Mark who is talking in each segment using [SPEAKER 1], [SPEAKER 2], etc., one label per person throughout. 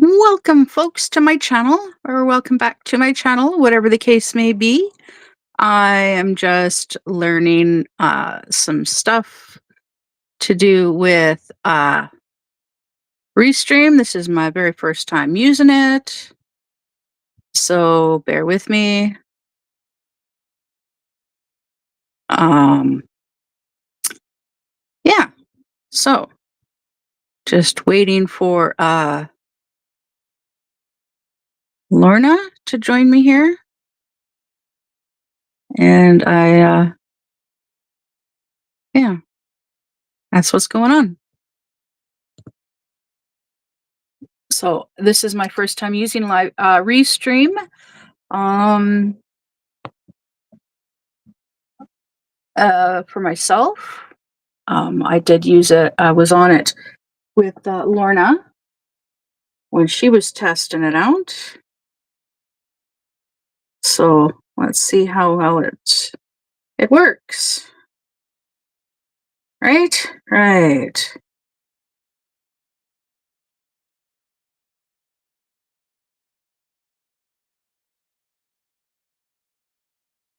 [SPEAKER 1] Welcome, folks, to my channel, or welcome back to my channel, whatever the case may be. I am just learning some stuff to do with Restream. This is my very first time using it, so bear with me. Um, yeah, so just waiting for Lorna to join me here, and yeah, that's what's going on. So this is my first time using live Restream. Um, for myself, I did use it. I was on it with Lorna when she was testing it out. So let's see how well it works. Right, right.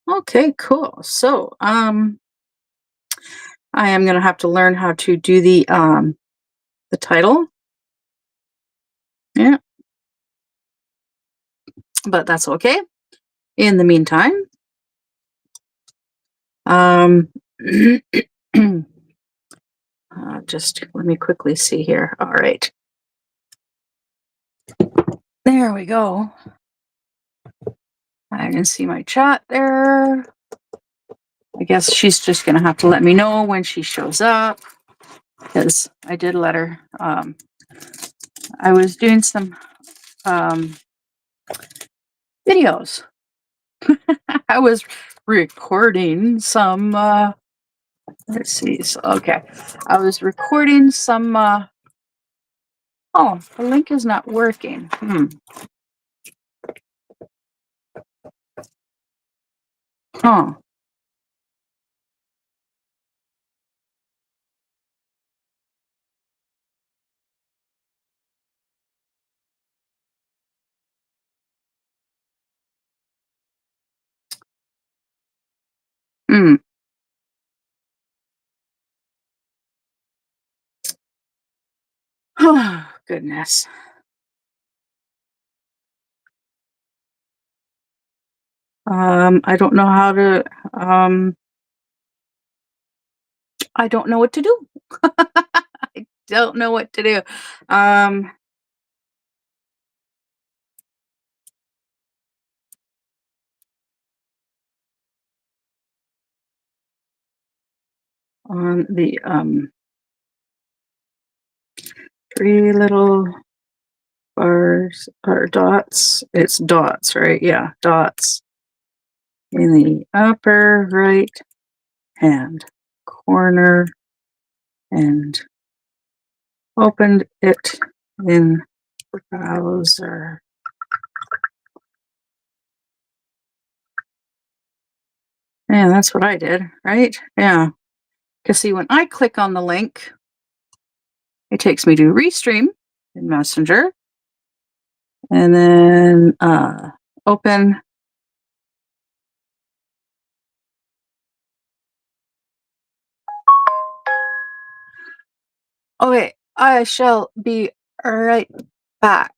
[SPEAKER 1] Okay, cool. So I am gonna have to learn how to do the title. Yeah, but that's okay. In the meantime, um, just let me quickly see here. All right, there we go. I can see my chat there. I guess she's just gonna have to let me know when she shows up, because I did let her. I was doing some videos. I was recording some. Let's see. So, okay, I was recording some. Oh, the link is not working. Huh. Hmm. Oh, goodness. I don't know how to. I don't know what to do. I don't know what to do. Um, on the three little bars or dots. It's dots, right? Yeah, dots in the upper right hand corner, and opened it in browser. Yeah, that's what I did, right? Yeah. Because see, when I click on the link, it takes me to Restream in Messenger, and then open. Okay, I shall be right back.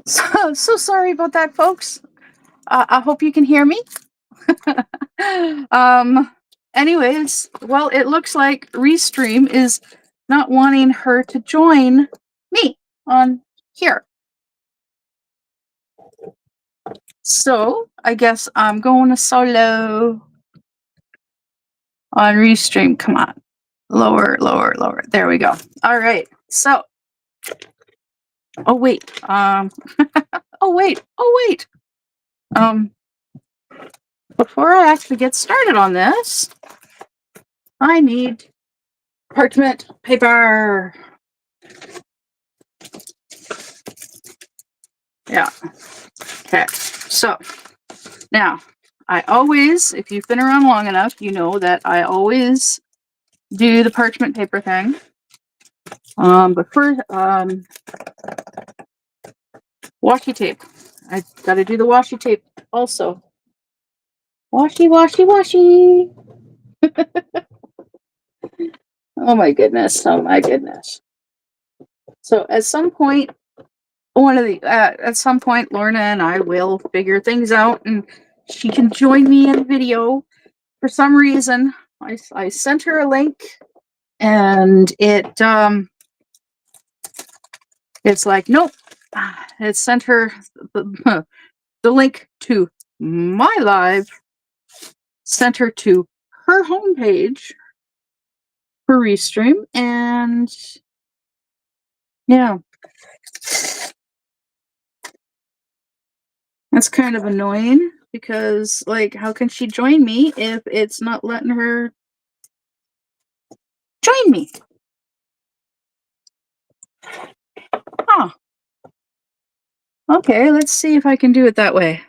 [SPEAKER 1] So sorry about that, folks. I hope you can hear me. Anyways, well, it looks like Restream is not wanting her to join me on here. So I guess I'm going to solo on Restream. Come on. Lower, lower, lower. There we go. All right. So, oh wait. Oh wait. Oh wait. Before I actually get started on this, I need parchment paper. Yeah. Okay. So now I always, if you've been around long enough, you know that I always do the parchment paper thing. But first, washi tape. I gotta do the washi tape also. Washi, washi, washi. Oh my goodness. Oh my goodness. So at some point, at some point, Lorna and I will figure things out, and she can join me in video. For some reason, I sent her a link, and it's like, nope. It sent her the link to my live, sent her to her homepage for Restream, and yeah, that's kind of annoying because, like, how can she join me if it's not letting her join me? Huh. Okay, let's see if I can do it that way.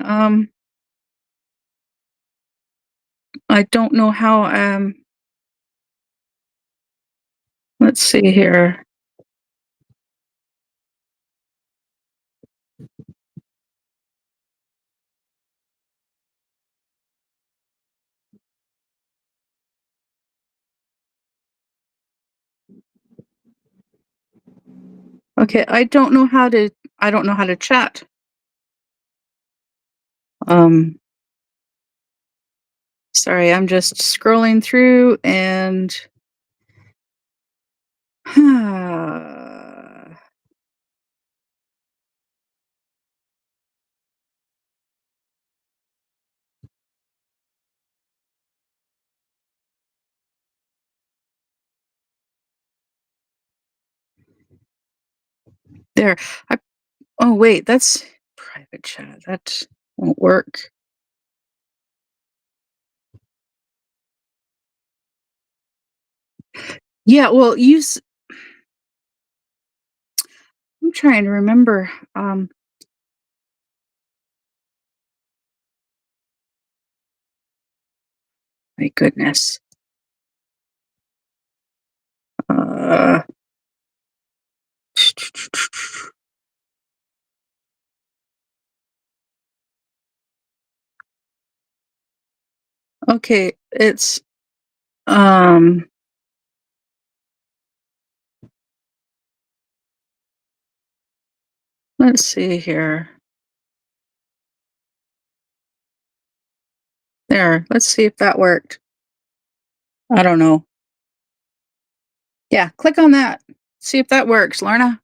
[SPEAKER 1] I don't know how, let's see here. Okay, I don't know how to chat. Sorry, I'm just scrolling through and there. Oh wait, that's private chat. That won't work. Yeah, well, I'm trying to remember. My goodness. Uh, okay, it's let's see here. There, let's see if that worked. I don't know. Yeah, click on that. See if that works, Lorna.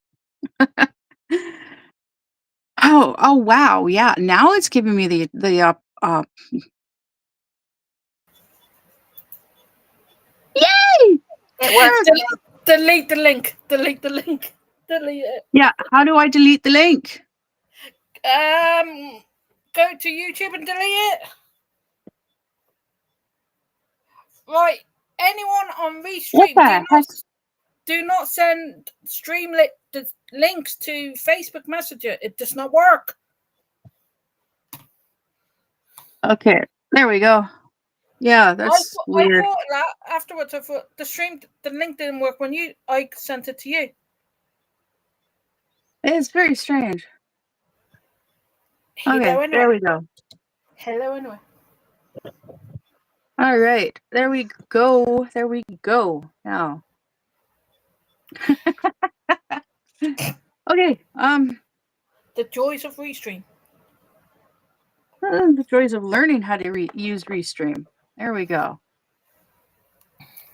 [SPEAKER 1] Oh, wow. Yeah, now it's giving me yay! It worked.
[SPEAKER 2] Delete the link. Delete the link. Delete it.
[SPEAKER 1] Yeah, how do I delete the link?
[SPEAKER 2] Go to YouTube and delete it. Right. Anyone on Restream, do not send the links to Facebook Messenger. It does not work.
[SPEAKER 1] Okay, there we go. Yeah, that's weird.
[SPEAKER 2] I thought that afterwards. I thought the link didn't work when I sent it to you.
[SPEAKER 1] It's very strange.
[SPEAKER 2] Hello,
[SPEAKER 1] okay,
[SPEAKER 2] anyway.
[SPEAKER 1] There we go.
[SPEAKER 2] Hello, anyway.
[SPEAKER 1] All right, there we go. There we go. Now. Okay.
[SPEAKER 2] the joys of Restream.
[SPEAKER 1] The joys of learning how to use Restream. There we go.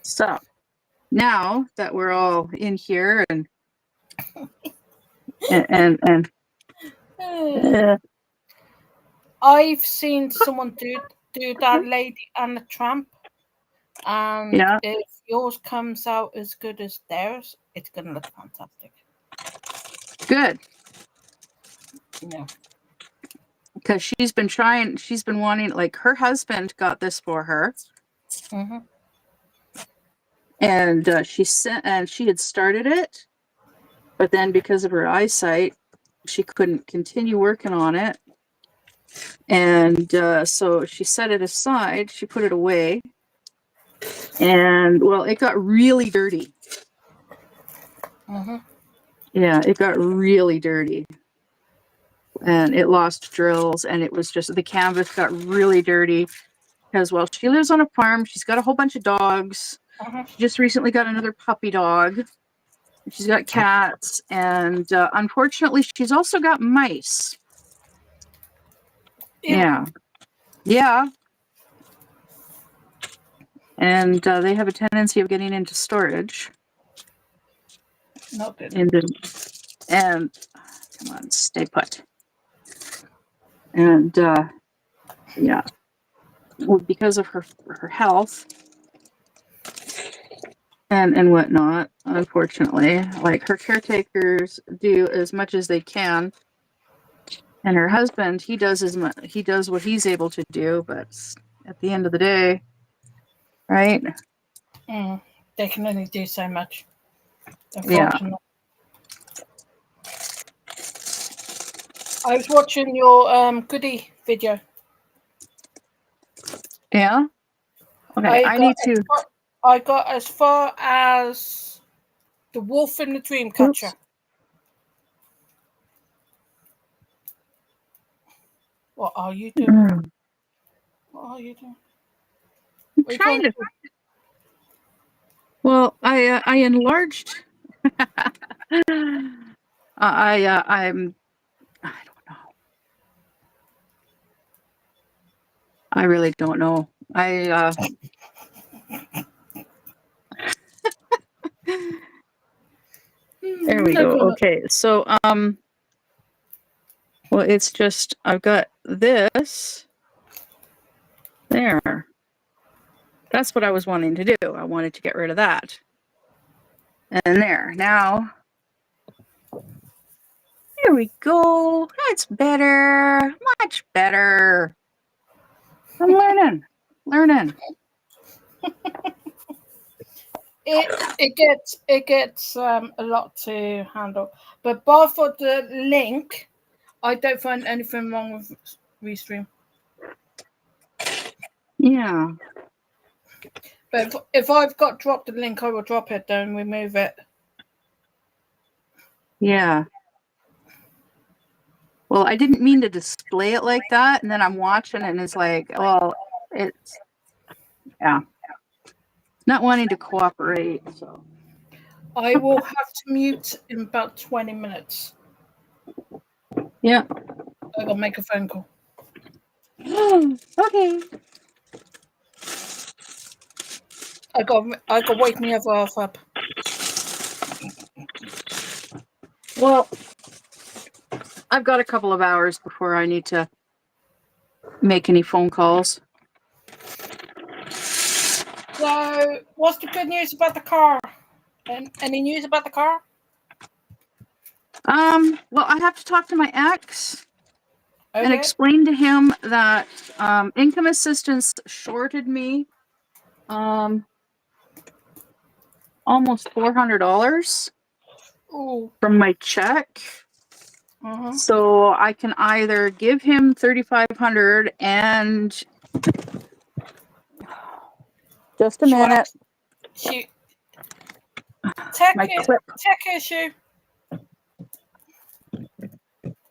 [SPEAKER 1] So now that we're all in here and
[SPEAKER 2] I've seen someone do that Lady and the Tramp, and
[SPEAKER 1] yeah,
[SPEAKER 2] if yours comes out as good as theirs, it's gonna look fantastic.
[SPEAKER 1] good.
[SPEAKER 2] Yeah.
[SPEAKER 1] Because she's been wanting, like, her husband got this for her.
[SPEAKER 2] Mm-hmm.
[SPEAKER 1] And she had started it, but then because of her eyesight, she couldn't continue working on it. And so she set it aside, she put it away. And, well, it got really dirty.
[SPEAKER 2] Mm-hmm.
[SPEAKER 1] Yeah, it got really dirty. And it lost drills, and it was just, the canvas got really dirty. Because, well, she lives on a farm. She's got a whole bunch of dogs.
[SPEAKER 2] Mm-hmm.
[SPEAKER 1] She just recently got another puppy dog. She's got cats. And unfortunately, she's also got mice. Yeah. Yeah. And they have a tendency of getting into storage.
[SPEAKER 2] Not good.
[SPEAKER 1] And come on, stay put. And yeah. Well, because of her health and whatnot, unfortunately, like, her caretakers do as much as they can, and her husband, he does what he's able to do, but at the end of the day, right?
[SPEAKER 2] They can only do so much,
[SPEAKER 1] Yeah.
[SPEAKER 2] unfortunately. I was watching your Goody video.
[SPEAKER 1] Yeah. Okay,
[SPEAKER 2] I got as far as the wolf in the dream catcher.
[SPEAKER 1] Oops.
[SPEAKER 2] What are you doing? What are you doing?
[SPEAKER 1] I'm trying to. Well, I enlarged. I don't know. I really don't know. There we go. Okay, so well, it's just, I've got this there. That's what I was wanting to do. I wanted to get rid of that. And there. Now, there we go. That's better. Much better. I'm learning.
[SPEAKER 2] It gets a lot to handle, but bar for the link, I don't find anything wrong with Restream.
[SPEAKER 1] Yeah.
[SPEAKER 2] But if I've got dropped the link, I will drop it, then remove it.
[SPEAKER 1] Yeah. Well, I didn't mean to display it like that, and then I'm watching and it's like, well, it's, yeah, not wanting to cooperate. So
[SPEAKER 2] I will have to mute in about 20 minutes.
[SPEAKER 1] Yeah.
[SPEAKER 2] I gotta make a phone call.
[SPEAKER 1] Okay.
[SPEAKER 2] I got wake me other half up.
[SPEAKER 1] Well, I've got a couple of hours before I need to make any phone calls.
[SPEAKER 2] So, what's the good news about the car? Any news about the car?
[SPEAKER 1] Well, I have to talk to my ex
[SPEAKER 2] Okay.
[SPEAKER 1] and explain to him that income assistance shorted me almost $400 from my check. So I can either give him $3,500 and just a minute.
[SPEAKER 2] Tech issue.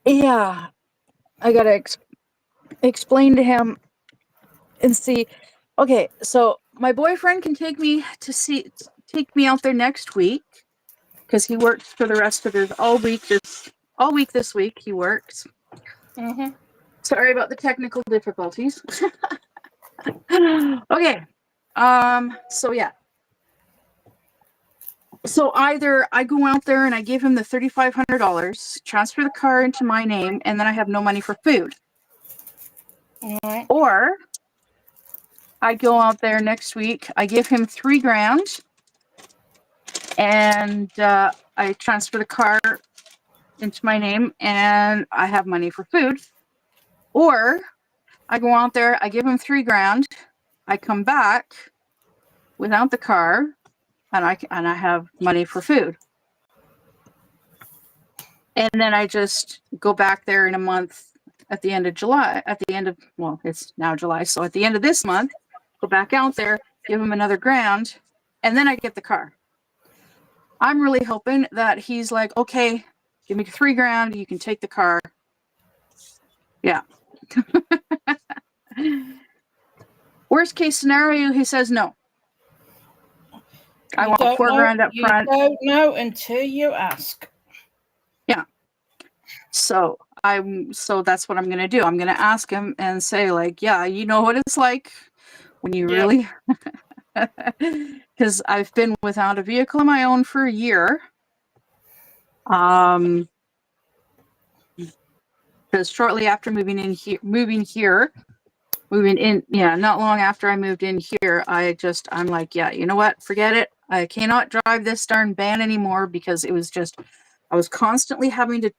[SPEAKER 1] Yeah, I gotta explain to him and see. Okay, so my boyfriend can take me out there next week because he works for the rest of his all week, just all week this week. He works.
[SPEAKER 2] Mm-hmm.
[SPEAKER 1] Sorry about the technical difficulties. Okay. So yeah. So either I go out there and I give him the $3,500, transfer the car into my name, and then I have no money for food.
[SPEAKER 2] All right.
[SPEAKER 1] Or I go out there next week, I give him $3,000, and I transfer the car into my name, and I have money for food. Or I go out there, I give him $3,000, I come back without the car, and I have money for food. And then I just go back there in a month at the end of July, well, it's now July. So at the end of this month, go back out there, give him another $1,000, and then I get the car. I'm really hoping that he's like, okay, give me $3,000, you can take the car. Yeah. Worst case scenario, he says no. I want $4,000 up front.
[SPEAKER 2] You don't know until you ask.
[SPEAKER 1] Yeah. So that's what I'm gonna do. I'm gonna ask him and say, like, yeah, you know what it's like when you really, because I've been without a vehicle of my own for a year. Because shortly after moving in, not long after I moved in here, I'm like, yeah, you know what? Forget it. I cannot drive this darn van anymore because it was just, I was constantly having to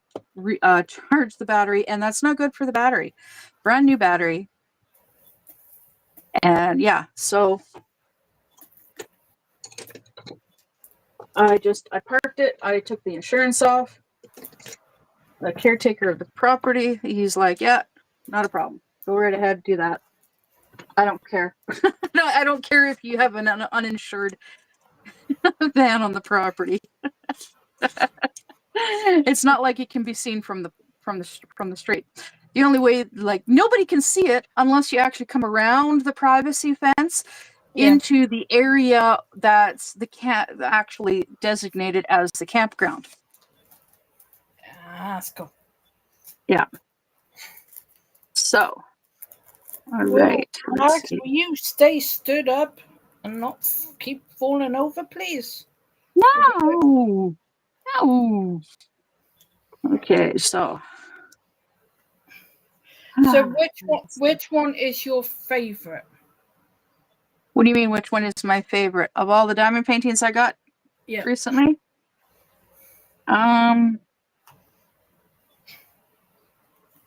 [SPEAKER 1] charge the battery, and that's not good for the battery. Brand new battery. And yeah, so I parked it. I took the insurance off. The caretaker of the property, he's like, yeah, not a problem. Go right ahead, do that. I don't care. No, I don't care if you have an uninsured van on the property. It's not like it can be seen from the street. The only way, like, nobody can see it unless you actually come around the privacy fence into the area that's actually designated as the campground.
[SPEAKER 2] That's cool.
[SPEAKER 1] Yeah. So, all right.
[SPEAKER 2] Alex, will you stay stood up and not keep falling over, please?
[SPEAKER 1] No. No. Okay, so.
[SPEAKER 2] So which one is your favorite?
[SPEAKER 1] What do you mean, which one is my favorite? Of all the diamond paintings I got recently?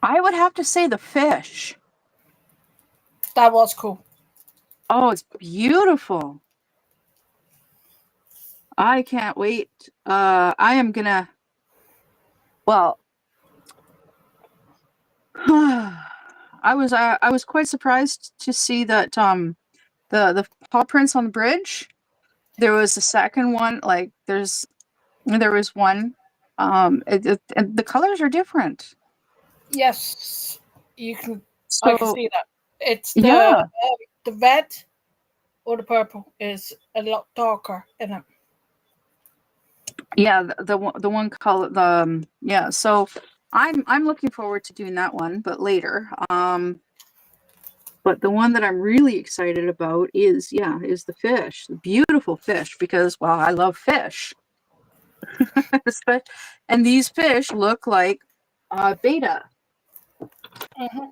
[SPEAKER 1] I would have to say the fish.
[SPEAKER 2] That was cool.
[SPEAKER 1] Oh, it's beautiful. I can't wait. I am gonna, well, I was quite surprised to see that the paw prints on the bridge. There was a second one, like there was one. The colors are different.
[SPEAKER 2] Yes, you can.
[SPEAKER 1] So,
[SPEAKER 2] I can see that. It's the red or the purple is a lot darker in it.
[SPEAKER 1] Yeah, the one color, so I'm looking forward to doing that one, but later. But the one that I'm really excited about is the fish, the beautiful fish, because, well, I love fish. And these fish look like beta.
[SPEAKER 2] Mm-hmm.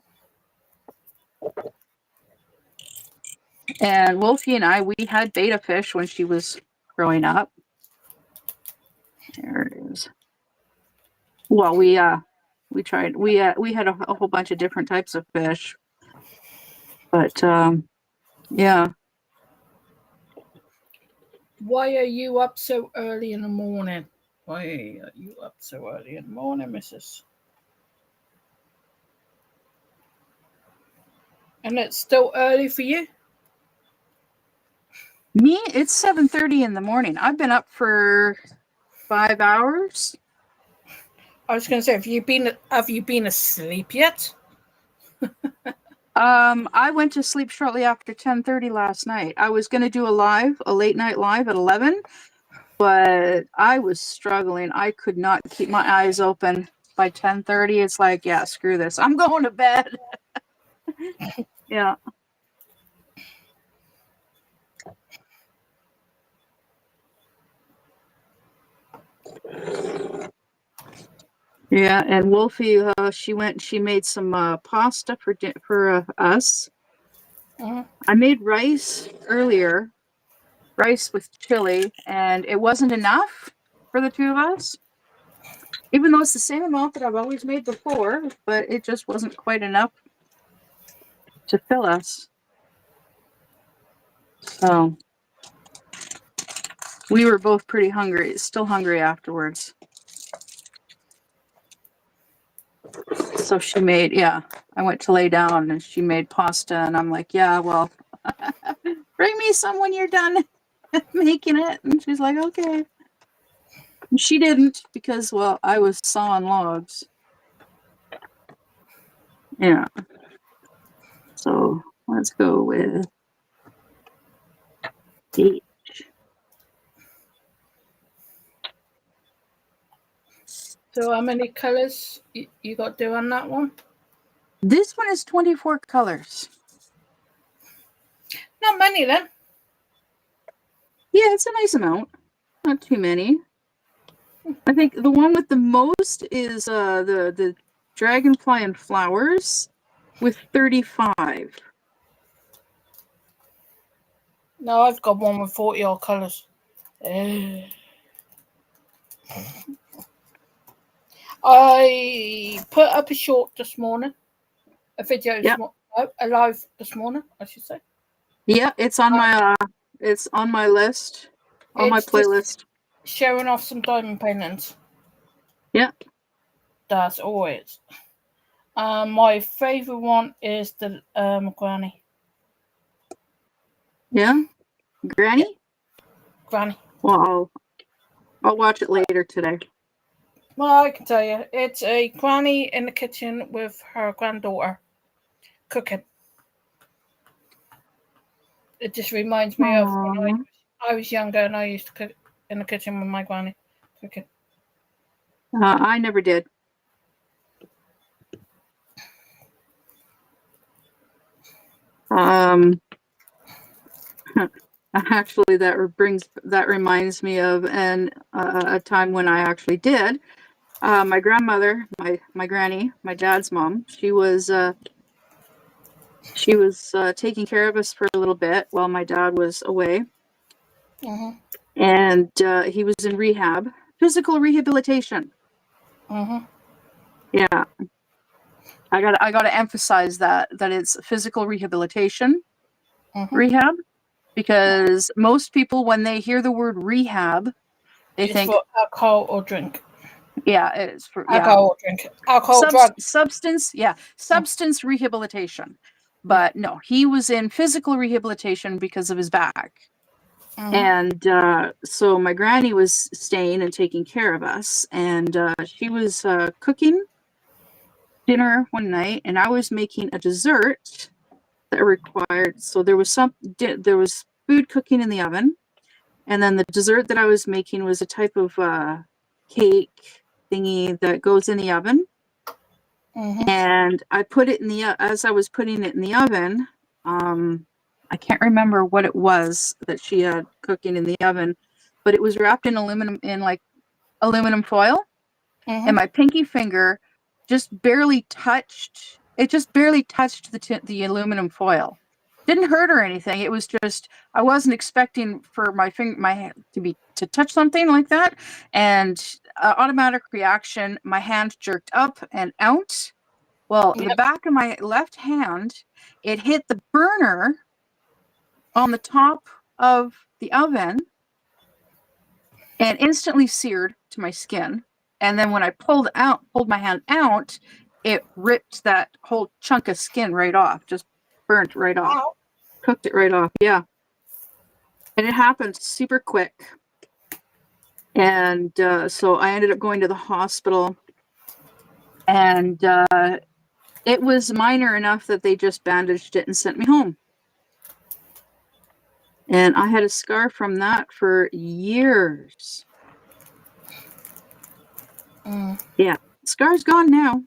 [SPEAKER 1] And Wolfie and we had beta fish when she was growing up. There it is. Well, we tried. We had a whole bunch of different types of fish, but yeah.
[SPEAKER 2] Why are you up so early in the morning? Why are you up so early in the morning, Mrs.? And it's still early for you?
[SPEAKER 1] Me, it's 7:30 in the morning. I've been up for 5 hours.
[SPEAKER 2] I was going to say, have you been asleep yet?
[SPEAKER 1] I went to sleep shortly after 10:30 last night. I was going to do a late night live at 11, but I was struggling. I could not keep my eyes open. by 10:30, it's like, yeah, screw this. I'm going to bed. Yeah. Yeah, and Wolfie, she made some pasta for us. I made rice earlier, rice with chili, and it wasn't enough for the two of us. Even though it's the same amount that I've always made before, but it just wasn't quite enough to fill us. So we were both pretty hungry, still hungry afterwards. So she made, I went to lay down and she made pasta, and I'm like, yeah, well, bring me some when you're done making it. And she's like, okay. And she didn't because, well, I was sawing logs. Yeah. So let's go with H.
[SPEAKER 2] So how many colors you got to do on that one?
[SPEAKER 1] This one is 24 colors.
[SPEAKER 2] Not many then.
[SPEAKER 1] Yeah, it's a nice amount. Not too many. I think the one with the most is the dragonfly and flowers with 35.
[SPEAKER 2] No, I've got one with 40 odd colors. I put up a short this morning, a video, a live this morning, I should say.
[SPEAKER 1] Yeah, it's on my list, on my playlist.
[SPEAKER 2] Showing off some diamond paintings.
[SPEAKER 1] Yeah,
[SPEAKER 2] that's always. My favorite one is the Granny.
[SPEAKER 1] Yeah, Granny.
[SPEAKER 2] Yeah. Granny.
[SPEAKER 1] Well, I'll watch it later today.
[SPEAKER 2] Well, I can tell you, it's a granny in the kitchen with her granddaughter cooking. It just reminds me of when I was younger and I used to cook in the kitchen with my granny cooking.
[SPEAKER 1] I never did. Actually, that reminds me of a time when I actually did. My grandmother, my granny, my dad's mom, she was taking care of us for a little bit while my dad was away. And he was in rehab, physical rehabilitation. Yeah, I gotta emphasize that it's physical rehabilitation, rehab, because most people, when they hear the word rehab, they think
[SPEAKER 2] for alcohol or drink.
[SPEAKER 1] Yeah, it's for
[SPEAKER 2] alcohol or drink. Alcohol, drugs.
[SPEAKER 1] Substance rehabilitation. But no, he was in physical rehabilitation because of his back. And so my granny was staying and taking care of us, and she was cooking dinner one night, and I was making a dessert that required, so there was food cooking in the oven, and then the dessert that I was making was a type of cake thingy that goes in the oven. And I put it as I was putting it in the oven, I can't remember what it was that she had cooking in the oven, but it was wrapped in aluminum foil, and my pinky finger just barely touched the aluminum foil. Didn't hurt or anything. It was just, I wasn't expecting for my hand to touch something like that, and automatic reaction, my hand jerked up and out. Well, the back of my left hand, it hit the burner on the top of the oven and instantly seared to my skin. And then when I pulled my hand out, it ripped that whole chunk of skin right off, just burnt right off.
[SPEAKER 2] Wow.
[SPEAKER 1] Cooked it right off, yeah. And it happened super quick. And so I ended up going to the hospital, and it was minor enough that they just bandaged it and sent me home. And I had a scar from that for years. Yeah. Scar's gone now.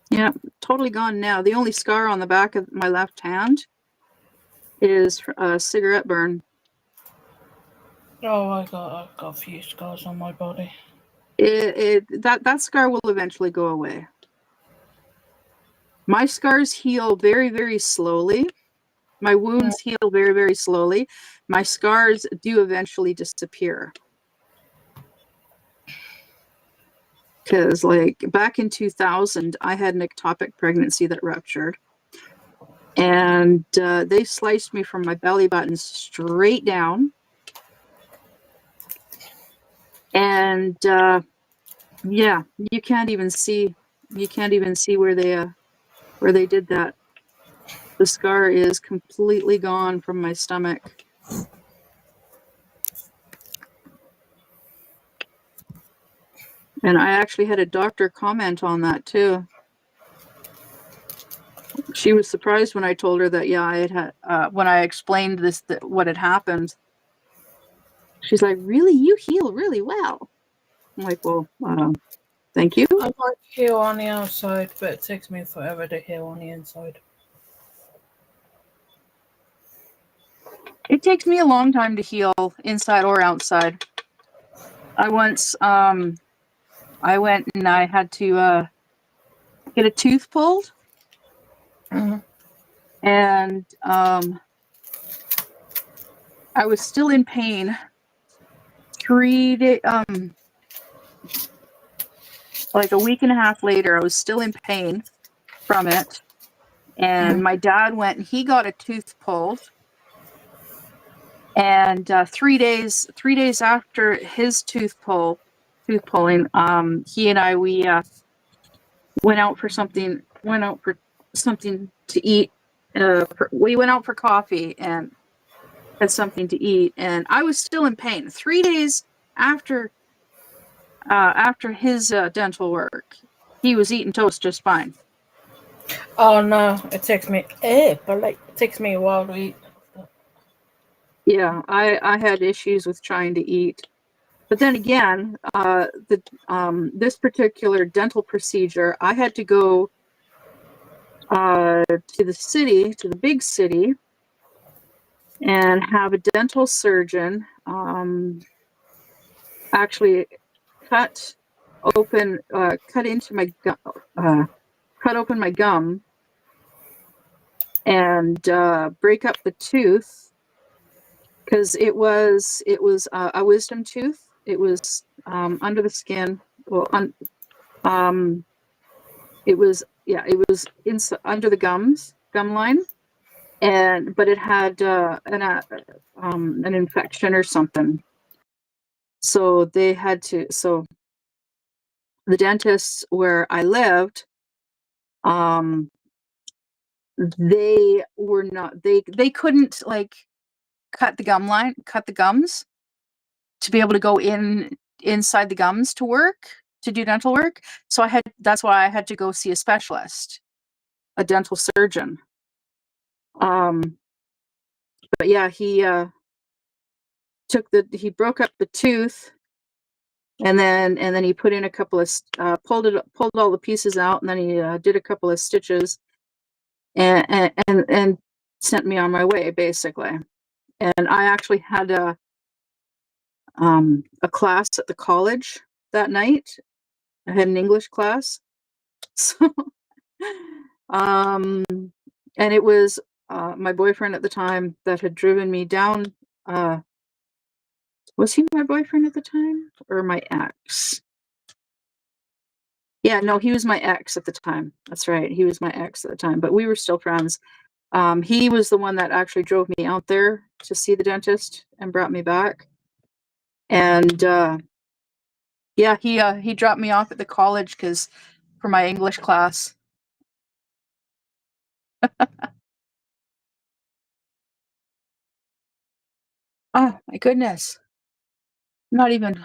[SPEAKER 1] Yeah, totally gone now. The only scar on the back of my left hand is a cigarette burn.
[SPEAKER 2] Oh, I've got a few scars on my body.
[SPEAKER 1] That scar will eventually go away. My scars heal very, very slowly. My wounds heal very, very slowly. My scars do eventually disappear. Because, like, back in 2000, I had an ectopic pregnancy that ruptured. And they sliced me from my belly button straight down. And yeah, you can't even see where they did that. The scar is completely gone from my stomach. And I actually had a doctor comment on that too. She was surprised when I told her that, yeah, I had when I explained what had happened. She's like, really? You heal really well. I'm like, well, thank you.
[SPEAKER 2] I might heal on the outside, but it takes me forever to heal on the inside.
[SPEAKER 1] It takes me a long time to heal inside or outside. I once, I went and I had to get a tooth pulled.
[SPEAKER 2] Mm-hmm.
[SPEAKER 1] And I was still in pain. 3 days, like a week and a half later, I was still in pain from it. And my dad went and he got a tooth pulled. And 3 days after his tooth pulling, he and I, we went out for something to eat. We went out for coffee and had something to eat, and I was still in pain. 3 days after his dental work, he was eating toast just fine.
[SPEAKER 2] Oh no, it takes me a while to eat.
[SPEAKER 1] Yeah, I had issues with trying to eat. But then again, this particular dental procedure, I had to go to the big city, and have a dental surgeon actually cut open my gum and break up the tooth, because it was a wisdom tooth. It was under the skin. Well, it was under the gum line, but it had an infection or something. So they had to. So the dentists where I lived, they were not. They couldn't like cut the gums to be able to go inside the gums to do dental work. So that's why I had to go see a specialist, a dental surgeon. But yeah, he broke up the tooth, and then he put in a couple of pulled all the pieces out, and then he did a couple of stitches, and sent me on my way, basically. And I actually had a class at the college that night. I had an English class. So and it was my boyfriend at the time that had driven me down. Was he my boyfriend at the time or my ex? Yeah, no, he was my ex at the time. That's right. He was my ex at the time, but we were still friends. He was the one that actually drove me out there to see the dentist and brought me back. And yeah, he dropped me off at the college for my English class. Oh my goodness. Not even.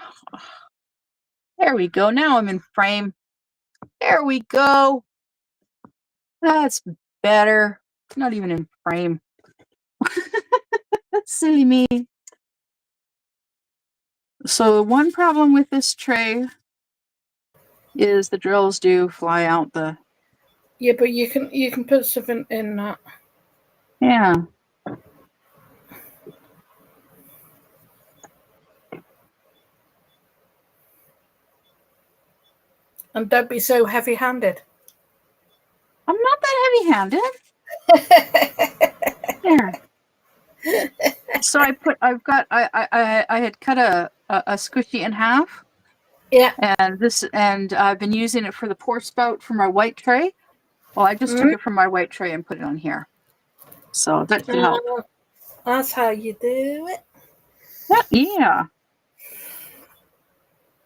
[SPEAKER 1] There we go. Now I'm in frame. There we go. That's better. Not even in frame. That's silly me. So one problem with this tray is the drills do fly out the.
[SPEAKER 2] Yeah, but you can put something in that.
[SPEAKER 1] Yeah.
[SPEAKER 2] And don't be so heavy-handed.
[SPEAKER 1] I'm not that heavy-handed. There. So I had cut a squishy in half.
[SPEAKER 2] Yeah.
[SPEAKER 1] And I've been using it for the pour spout for my white tray. Well, I just took it from my white tray and put it on here. So that should help.
[SPEAKER 2] That's how you do it.
[SPEAKER 1] Yeah.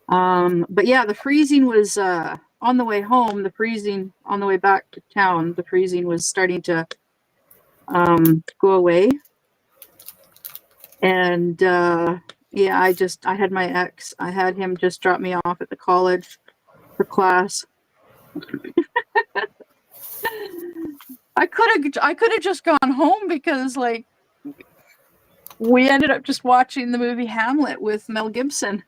[SPEAKER 1] But yeah, the freezing was on the way home. The freezing on the way back to town. The freezing was starting to go away. And yeah, I had my ex. I had him just drop me off at the college for class. I could have just gone home because like we ended up just watching the movie Hamlet with Mel Gibson.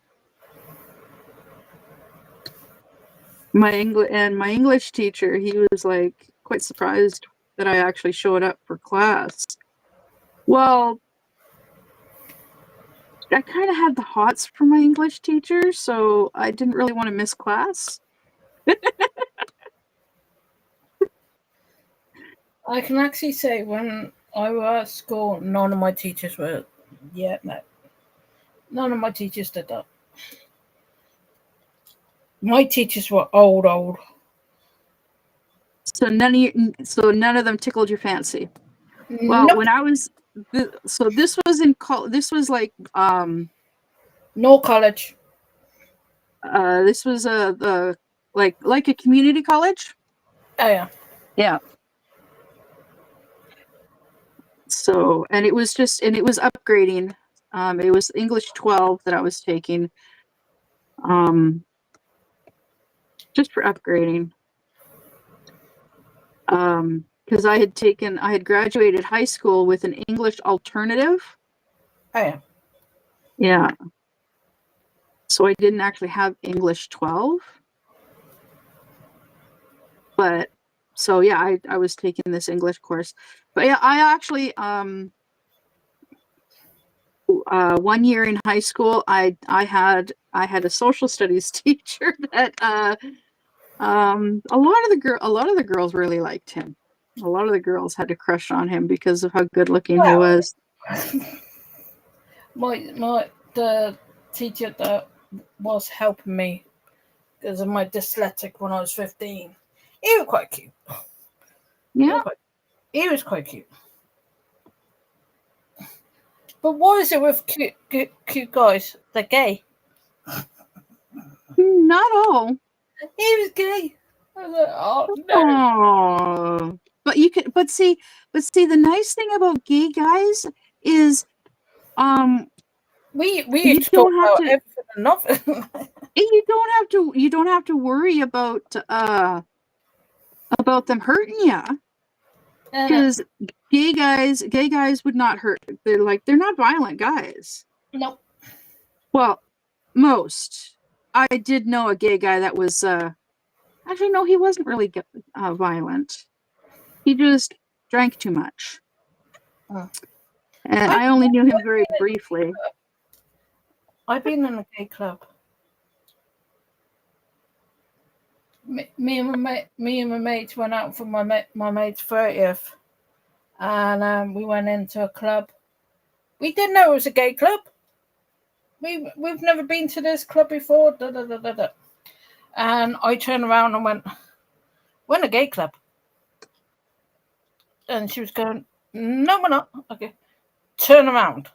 [SPEAKER 1] My English teacher, he was like quite surprised that I actually showed up for class. Well, I kind of had the hots for my English teacher, so I didn't really want to miss class.
[SPEAKER 2] I can actually say when I was at school, none of my teachers were. Yeah, no. None of my teachers did that. My teachers were old.
[SPEAKER 1] So none of them tickled your fancy. Well,
[SPEAKER 2] nope.
[SPEAKER 1] when I was so this was in this was like
[SPEAKER 2] no college.
[SPEAKER 1] This was the like a community college.
[SPEAKER 2] Oh yeah.
[SPEAKER 1] Yeah. So and it was upgrading. It was English 12 that I was taking. Just for upgrading. Because I had graduated high school with an English alternative.
[SPEAKER 2] Oh yeah.
[SPEAKER 1] Yeah. So I didn't actually have English 12. But so yeah, I was taking this English course. But yeah, I actually 1 year in high school, I had a social studies teacher that a lot of the girls really liked him. A lot of the girls had a crush on him because of how good looking he was.
[SPEAKER 2] The teacher that was helping me because of my dyslexic when I was 15. He was quite cute.
[SPEAKER 1] Yeah.
[SPEAKER 2] He was quite cute. But what is it with cute guys? They're gay.
[SPEAKER 1] Not all.
[SPEAKER 2] He was gay. I was like, oh no.
[SPEAKER 1] Oh. But see, the nice thing about gay guys is
[SPEAKER 2] we used to talk about everything and nothing.
[SPEAKER 1] You don't have to worry about them hurting you. Because gay guys would not hurt. They're not violent guys.
[SPEAKER 2] Nope.
[SPEAKER 1] Well, most. I did know a gay guy that was actually no, he wasn't really violent. He just drank too much. And I only knew him very briefly.
[SPEAKER 2] I've been in a gay club. Me and my mates went out for my mate's 30th, and we went into a club. We didn't know it was a gay club. We've never been to this club before. Da, da, da, da, da. And I turned around and went, "We're in a gay club." And she was going, "No, we're not." Okay, turn around.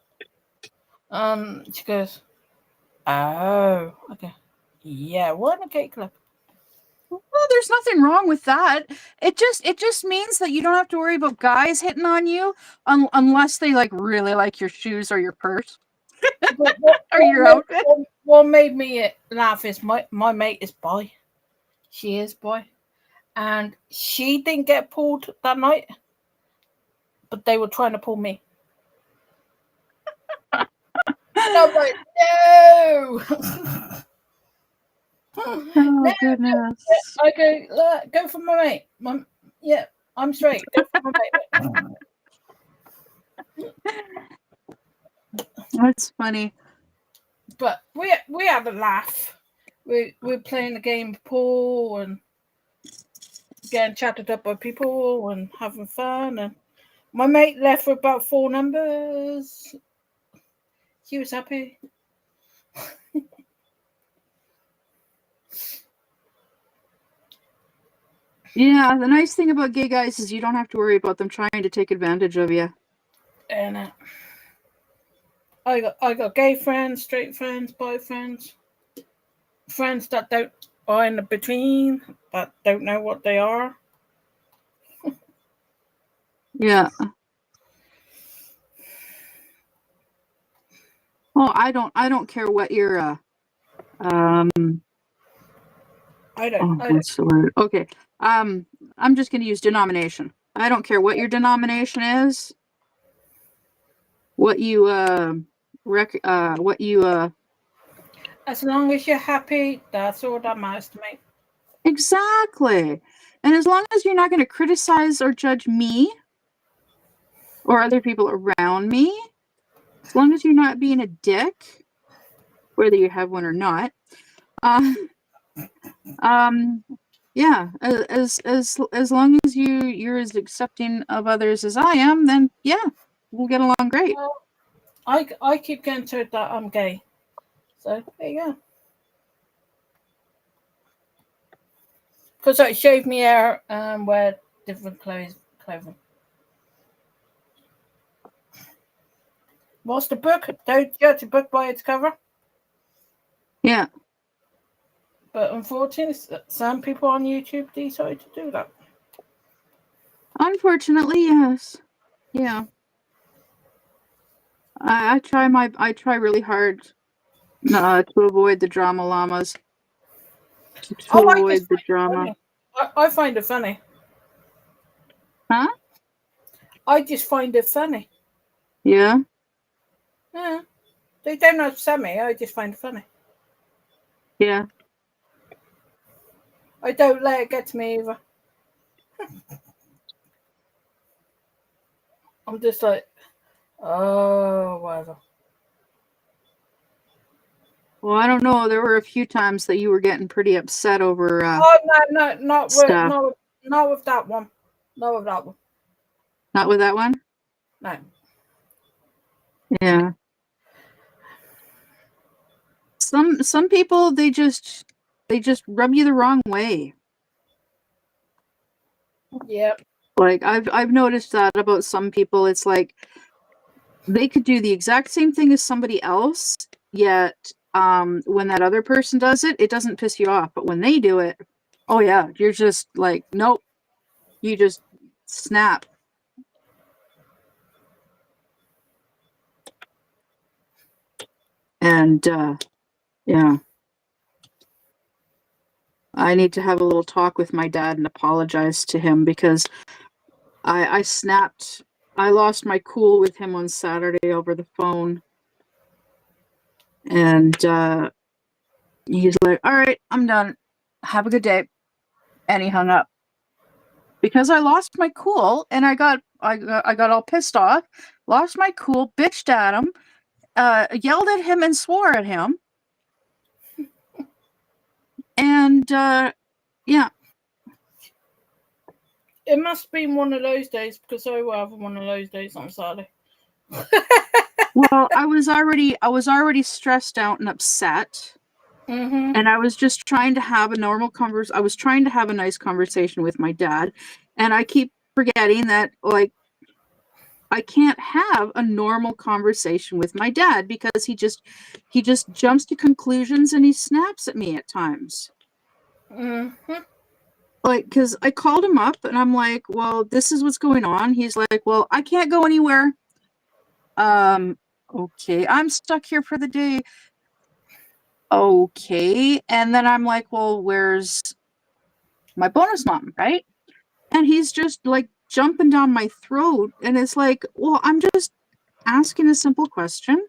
[SPEAKER 2] She goes, "Oh, okay, yeah, we're in a gay club."
[SPEAKER 1] Well, there's nothing wrong with that. It just means that you don't have to worry about guys hitting on you unless they like really like your shoes or your purse or your outfit.
[SPEAKER 2] What made me laugh is my mate is bi. She is bi, and she didn't get pulled that night, but they were trying to pull me. And I'm like, no.
[SPEAKER 1] Oh, goodness.
[SPEAKER 2] I go for my mate. Yeah, I'm straight. Go for my mate.
[SPEAKER 1] That's funny.
[SPEAKER 2] But we had a laugh. We're playing a game of pool and getting chatted up by people and having fun. And my mate left with about 4 numbers. He was happy.
[SPEAKER 1] Yeah, the nice thing about gay guys is you don't have to worry about them trying to take advantage of you.
[SPEAKER 2] And I got gay friends, straight friends, bi friends, friends that are in the between but don't know what they are.
[SPEAKER 1] Yeah. Well, I don't care what your what's the word? Okay. I'm just going to use denomination. I don't care what your denomination is. What you
[SPEAKER 2] As long as you're happy, that's all that matters to me.
[SPEAKER 1] Exactly. And as long as you're not going to criticize or judge me or other people around me, as long as you're not being a dick, whether you have one or not, yeah, as long as you're as accepting of others as I am, then yeah, we'll get along great.
[SPEAKER 2] Well, I keep getting told that I'm gay, so there you go. Because I shave my hair and wear different clothing. What's the book? Don't judge a book by its cover.
[SPEAKER 1] Yeah.
[SPEAKER 2] But unfortunately, some people on YouTube decide to do that.
[SPEAKER 1] Unfortunately, yes. Yeah. I try really hard to avoid the drama llamas. To avoid the drama.
[SPEAKER 2] I find it funny.
[SPEAKER 1] Huh?
[SPEAKER 2] I just find it funny.
[SPEAKER 1] Yeah.
[SPEAKER 2] Yeah. They don't upset me. I just find it funny.
[SPEAKER 1] Yeah.
[SPEAKER 2] I don't let it get to me either. I'm just like, oh, whatever.
[SPEAKER 1] Well, I don't know. There were a few times that you were getting pretty upset over
[SPEAKER 2] Oh no, not with
[SPEAKER 1] stuff.
[SPEAKER 2] not with that one. Not with that one.
[SPEAKER 1] Not with that one?
[SPEAKER 2] No.
[SPEAKER 1] Yeah. Some people they just rub you the wrong way.
[SPEAKER 2] Yep.
[SPEAKER 1] Like I've noticed that about some people. It's like they could do the exact same thing as somebody else, yet when that other person does it, it doesn't piss you off. But when they do it, oh yeah, you're just like, nope. You just snap. And yeah. I need to have a little talk with my dad and apologize to him because I snapped. I lost my cool with him on Saturday over the phone. And he's like, all right, I'm done. Have a good day. And he hung up. Because I lost my cool and I got all pissed off, lost my cool, bitched at him, yelled at him and swore at him. And yeah.
[SPEAKER 2] It must have been one of those days because I will have one of those days on Saturday.
[SPEAKER 1] Well, I was already stressed out and upset.
[SPEAKER 2] Mm-hmm.
[SPEAKER 1] And I was just trying to have a normal conversation. I was trying to have a nice conversation with my dad. And I keep forgetting that, like, I can't have a normal conversation with my dad because he just jumps to conclusions and he snaps at me at times.
[SPEAKER 2] Mm-hmm.
[SPEAKER 1] Like, because I called him up and I'm like, well, this is what's going on. He's like, well, I can't go anywhere. Okay, I'm stuck here for the day. Okay. And then I'm like, well, where's my bonus mom, right? And he's just like jumping down my throat. And it's like, well, I'm just asking a simple question.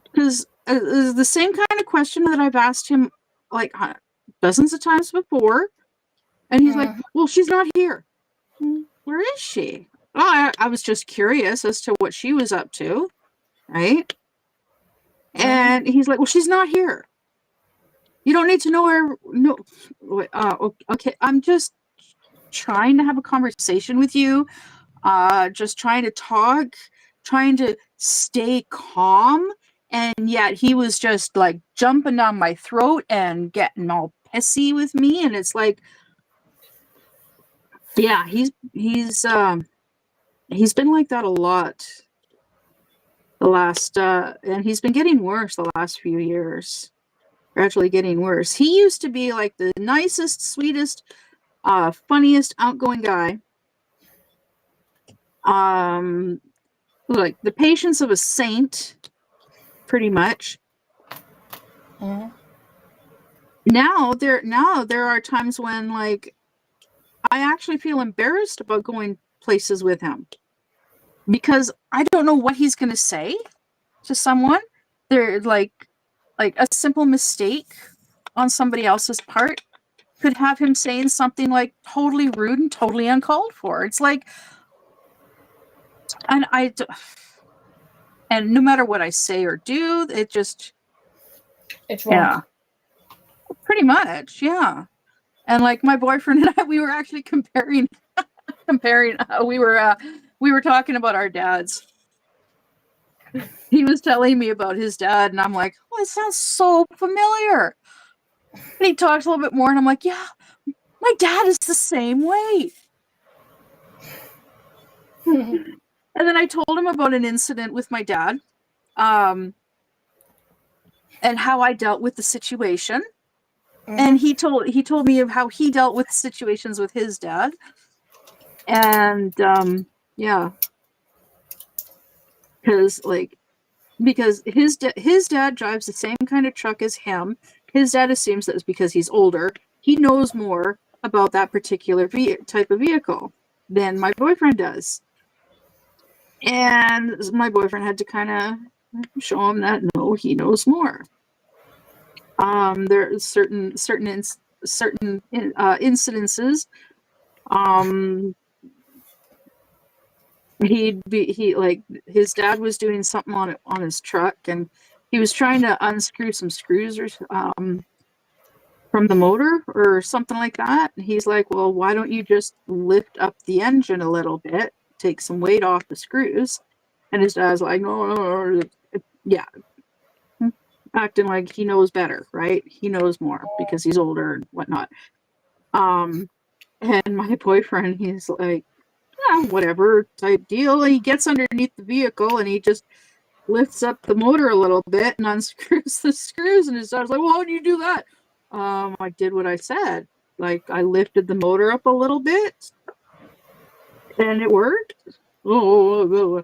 [SPEAKER 1] Because it's the same kind of question that I've asked him like dozens of times before. And he's like, well, she's not here. Where is she? Oh, I was just curious as to what she was up to, right? And he's like, well, she's not here. You don't need to know her. No, okay. I'm just trying to have a conversation with you. Just trying to talk, trying to stay calm. And yet he was just like jumping down my throat and getting all pissy with me. And it's like, yeah, he's been like that a lot the last, and he's been getting worse the last few years. Gradually getting worse. He used to be like the nicest, sweetest, funniest, outgoing guy. Like the patience of a saint, pretty much. Now there are times when like I actually feel embarrassed about going places with him because I don't know what he's going to say to someone. They're like a simple mistake on somebody else's part could have him saying something like totally rude and totally uncalled for. It's like, and no matter what I say or do, it's wrong. Yeah, pretty much. Yeah. And like my boyfriend and I, we were actually comparing, we were talking about our dads. He was telling me about his dad and I'm like, oh, it sounds so familiar. And he talks a little bit more and I'm like, yeah, my dad is the same way. And then I told him about an incident with my dad, and how I dealt with the situation. And he told me of how he dealt with situations with his dad. And yeah, because his dad drives the same kind of truck as him. His dad assumes that it's because he's older. He knows more about that particular type of vehicle than my boyfriend does. And my boyfriend had to kind of show him that no, he knows more. There are certain incidences. His dad was doing something on his truck, and he was trying to unscrew some screws or from the motor or something like that. And he's like, well, why don't you just lift up the engine a little bit, take some weight off the screws? And his dad's like, no. Yeah. Acting like he knows better, right? He knows more because he's older and whatnot. And my boyfriend, he's like, yeah, whatever type deal. He gets underneath the vehicle and he just lifts up the motor a little bit and unscrews the screws. And his dad's like, well, how do you do that? I did what I said. Like, I lifted the motor up a little bit and it worked. Oh.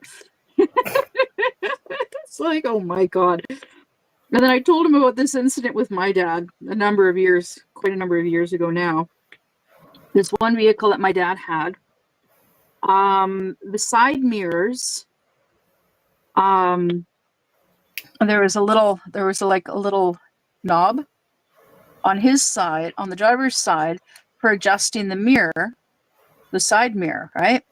[SPEAKER 1] It's like, oh my God. And then I told him about this incident with my dad quite a number of years ago now. This one vehicle that my dad had, the side mirrors, there was a little knob on his side, on the driver's side, for adjusting the mirror, the side mirror, right?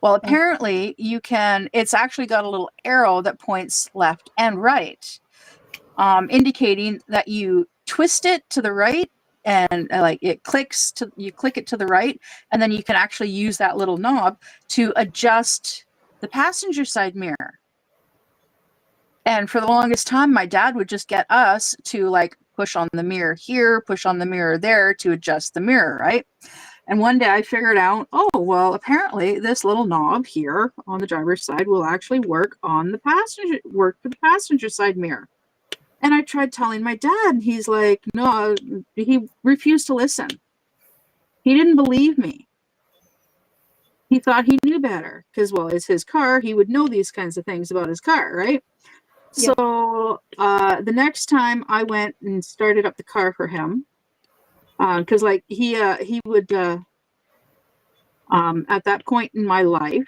[SPEAKER 1] Well, apparently it's actually got a little arrow that points left and right. Indicating that you twist it to the right and you click it to the right, and then you can actually use that little knob to adjust the passenger side mirror. And for the longest time, my dad would just get us to like push on the mirror here, push on the mirror there to adjust the mirror, right? And one day I figured out, oh, well, apparently this little knob here on the driver's side will actually work for the passenger side mirror. And I tried telling my dad, and he's like, no, he refused to listen. He didn't believe me. He thought he knew better because, well, it's his car. He would know these kinds of things about his car, right? Yeah. So the next time I went and started up the car for him, because he would, at that point in my life,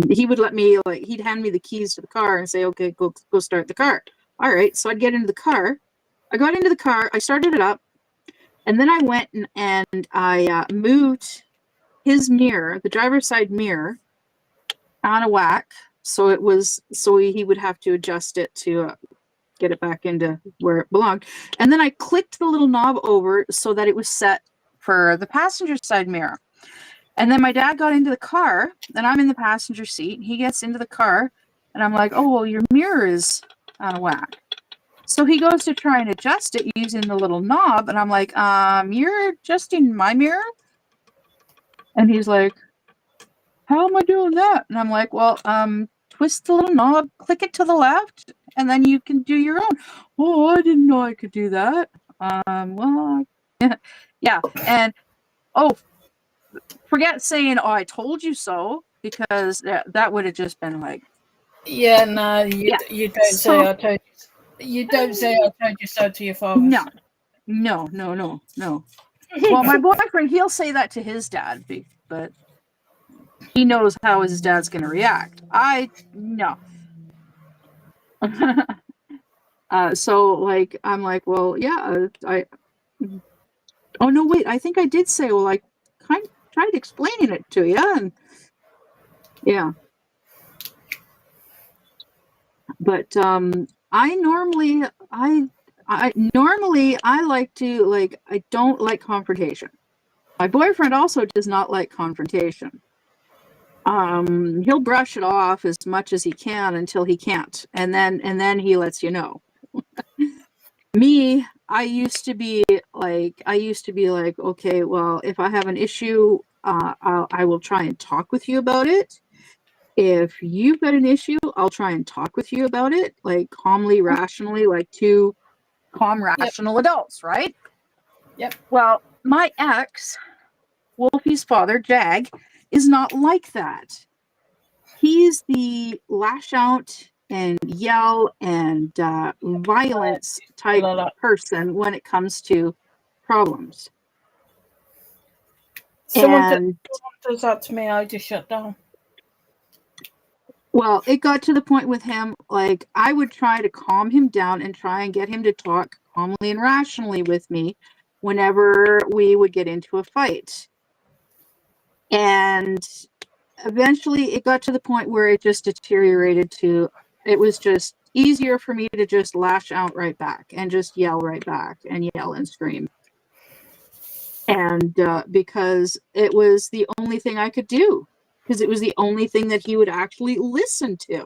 [SPEAKER 1] he would let me, he'd hand me the keys to the car and say, okay, go start the car. All right. So I'd get into the car I got into the car, I started it up, and then I went and I moved his mirror, the driver's side mirror, out of whack. So he would have to adjust it to get it back into where it belonged. And then I clicked the little knob over so that it was set for the passenger side mirror. And then my dad got into the car, and I'm in the passenger seat. He gets into the car, and I'm like, oh, well, your mirror is out of whack. So he goes to try and adjust it using the little knob, and I'm like, you're adjusting my mirror? And he's like, how am I doing that? And I'm like, well, twist the little knob, click it to the left, and then you can do your own. Oh, I didn't know I could do that. Well, yeah. And, oh, forget saying, oh, I told you so, because that would have just been like.
[SPEAKER 2] Yeah, no, you don't say
[SPEAKER 1] So,
[SPEAKER 2] I told you. You don't say I told you so to your father.
[SPEAKER 1] No. Well, my boyfriend, he'll say that to his dad, but he knows how his dad's going to react. No. So, like, I'm like, well, yeah, oh, no, wait, I think I did say, well, I kind of tried explaining it to you, and yeah. But, I normally like to, like, I don't like confrontation. My boyfriend also does not like confrontation. He'll brush it off as much as he can until he can't, and then he lets you know. Me, I used to be like, okay, well, if I have an issue, I will try and talk with you about it. If you've got an issue, I'll try and talk with you about it, like calmly, rationally, like two calm, rational adults, right?
[SPEAKER 2] Yep.
[SPEAKER 1] Well, my ex, Wolfie's father, Jag, is not like that. He's the lash out and yell and violence type person when it comes to problems.
[SPEAKER 2] Someone does that to me, I just shut down.
[SPEAKER 1] Well, it got to the point with him, like, I would try to calm him down and try and get him to talk calmly and rationally with me whenever we would get into a fight. And eventually it got to the point where it just deteriorated to, it was just easier for me to just lash out right back and just yell right back and yell and scream. And because it was the only thing I could do. Because it was the only thing that he would actually listen to.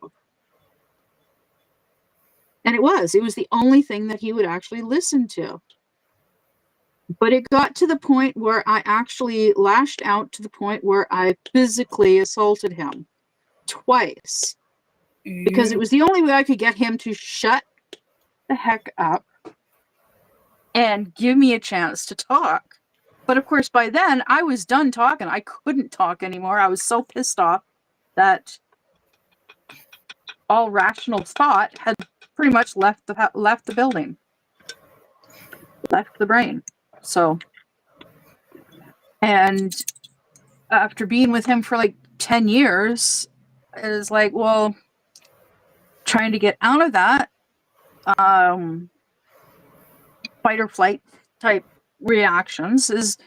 [SPEAKER 1] And it was the only thing that he would actually listen to. But it got to the point where I actually lashed out to the point where I physically assaulted him twice. Because it was the only way I could get him to shut the heck up and give me a chance to talk. But of course, by then, I was done talking. I couldn't talk anymore. I was so pissed off that all rational thought had pretty much left the building, left the brain. So, and after being with him for like 10 years, it was like, well, trying to get out of that fight or flight type reactions is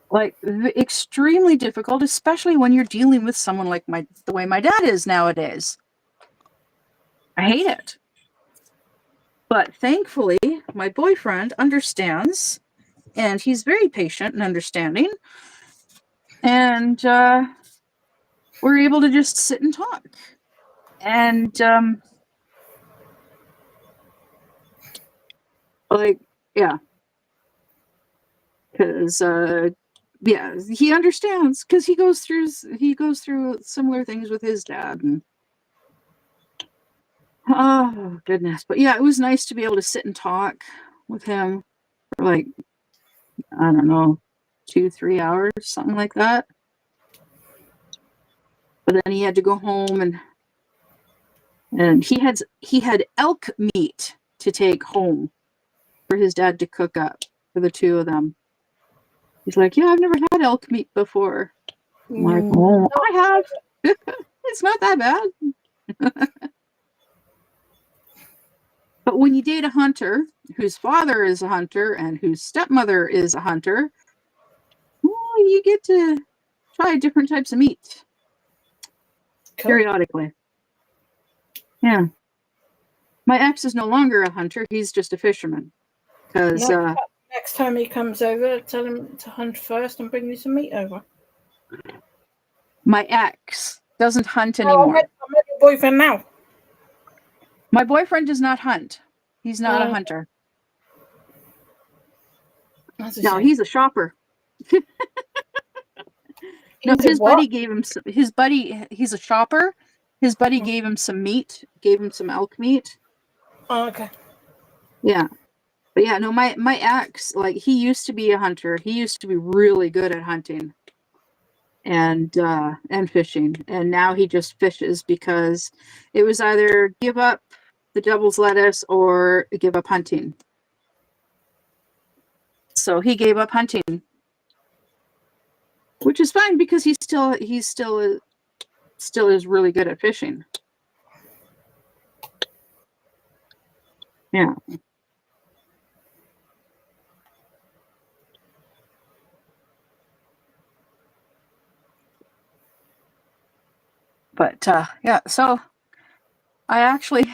[SPEAKER 1] like extremely difficult, especially when you're dealing with someone like the way my dad is nowadays. I hate it. But thankfully, my boyfriend understands, and he's very patient and understanding. And we're able to just sit and talk. And like, yeah. Because yeah, he understands, because he goes through similar things with his dad. And oh goodness. But yeah, it was nice to be able to sit and talk with him for like, I don't know, 2-3 hours, something like that. But then he had to go home, and he had elk meat to take home for his dad to cook up for the two of them. He's like, yeah, I've never had elk meat before. I'm like, oh, I have. It's not that bad. But But when you date a hunter whose father is a hunter and whose stepmother is a hunter, well, you get to try different types of meat periodically. Yeah. My ex is no longer a hunter. He's just a fisherman. Because
[SPEAKER 2] next time he comes over, tell him to hunt first and bring you some meat over.
[SPEAKER 1] My ex doesn't hunt anymore.
[SPEAKER 2] I met your boyfriend now.
[SPEAKER 1] My boyfriend does not hunt. He's not a hunter. No, he's a shopper. No, his buddy gave him some, he's a shopper. His buddy gave him some meat, gave him some elk meat.
[SPEAKER 2] Oh, okay.
[SPEAKER 1] Yeah. But yeah, no, my ex, like, he used to be a hunter. He used to be really good at hunting and fishing. And now he just fishes because it was either give up the devil's lettuce or give up hunting. So he gave up hunting, which is fine because he's still is really good at fishing. Yeah. But yeah, so I actually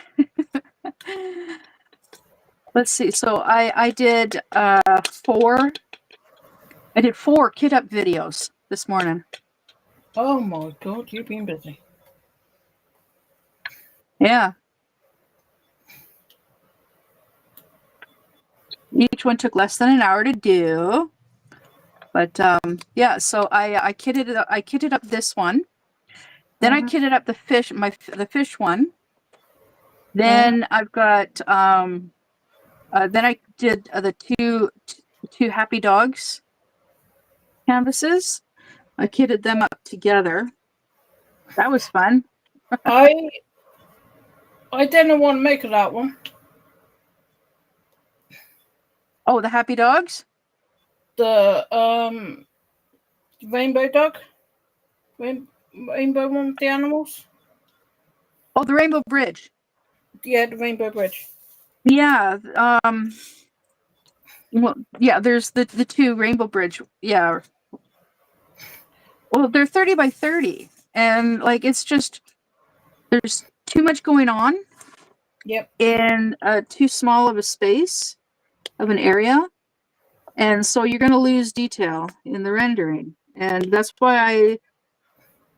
[SPEAKER 1] let's see. So I did 4 kid up videos this morning.
[SPEAKER 2] Oh my God, you've been busy.
[SPEAKER 1] Yeah. Each one took less than an hour to do. But yeah, so I kitted up this one. Then I kitted up the fish one. Then I've got then I did the two Happy Dogs canvases. I kitted them up together. That was fun.
[SPEAKER 2] I didn't want to make that one.
[SPEAKER 1] Oh, the Happy Dogs?
[SPEAKER 2] The rainbow dog? Rainbow one with the animals?
[SPEAKER 1] Oh, the Rainbow Bridge.
[SPEAKER 2] Yeah, the Rainbow Bridge.
[SPEAKER 1] Yeah. Well, yeah, there's the 2 Rainbow Bridge. Yeah. Well, they're 30 by 30. And like it's just there's too much going on.
[SPEAKER 2] Yep.
[SPEAKER 1] In too small of a space of an area. And so you're going to lose detail in the rendering. And that's why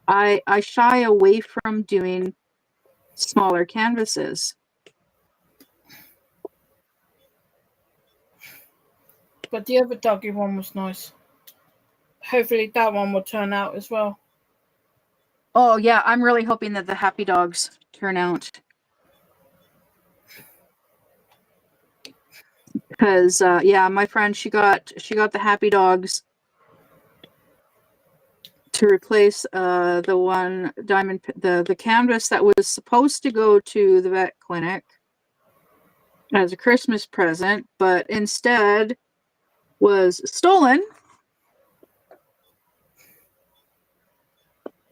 [SPEAKER 1] I shy away from doing smaller canvases.
[SPEAKER 2] But the other doggy one was nice. Hopefully that one will turn out as well.
[SPEAKER 1] Oh yeah, I'm really hoping that the Happy Dogs turn out. Because yeah, my friend, she got the Happy Dogs to replace the one the canvas that was supposed to go to the vet clinic as a Christmas present, but instead was stolen.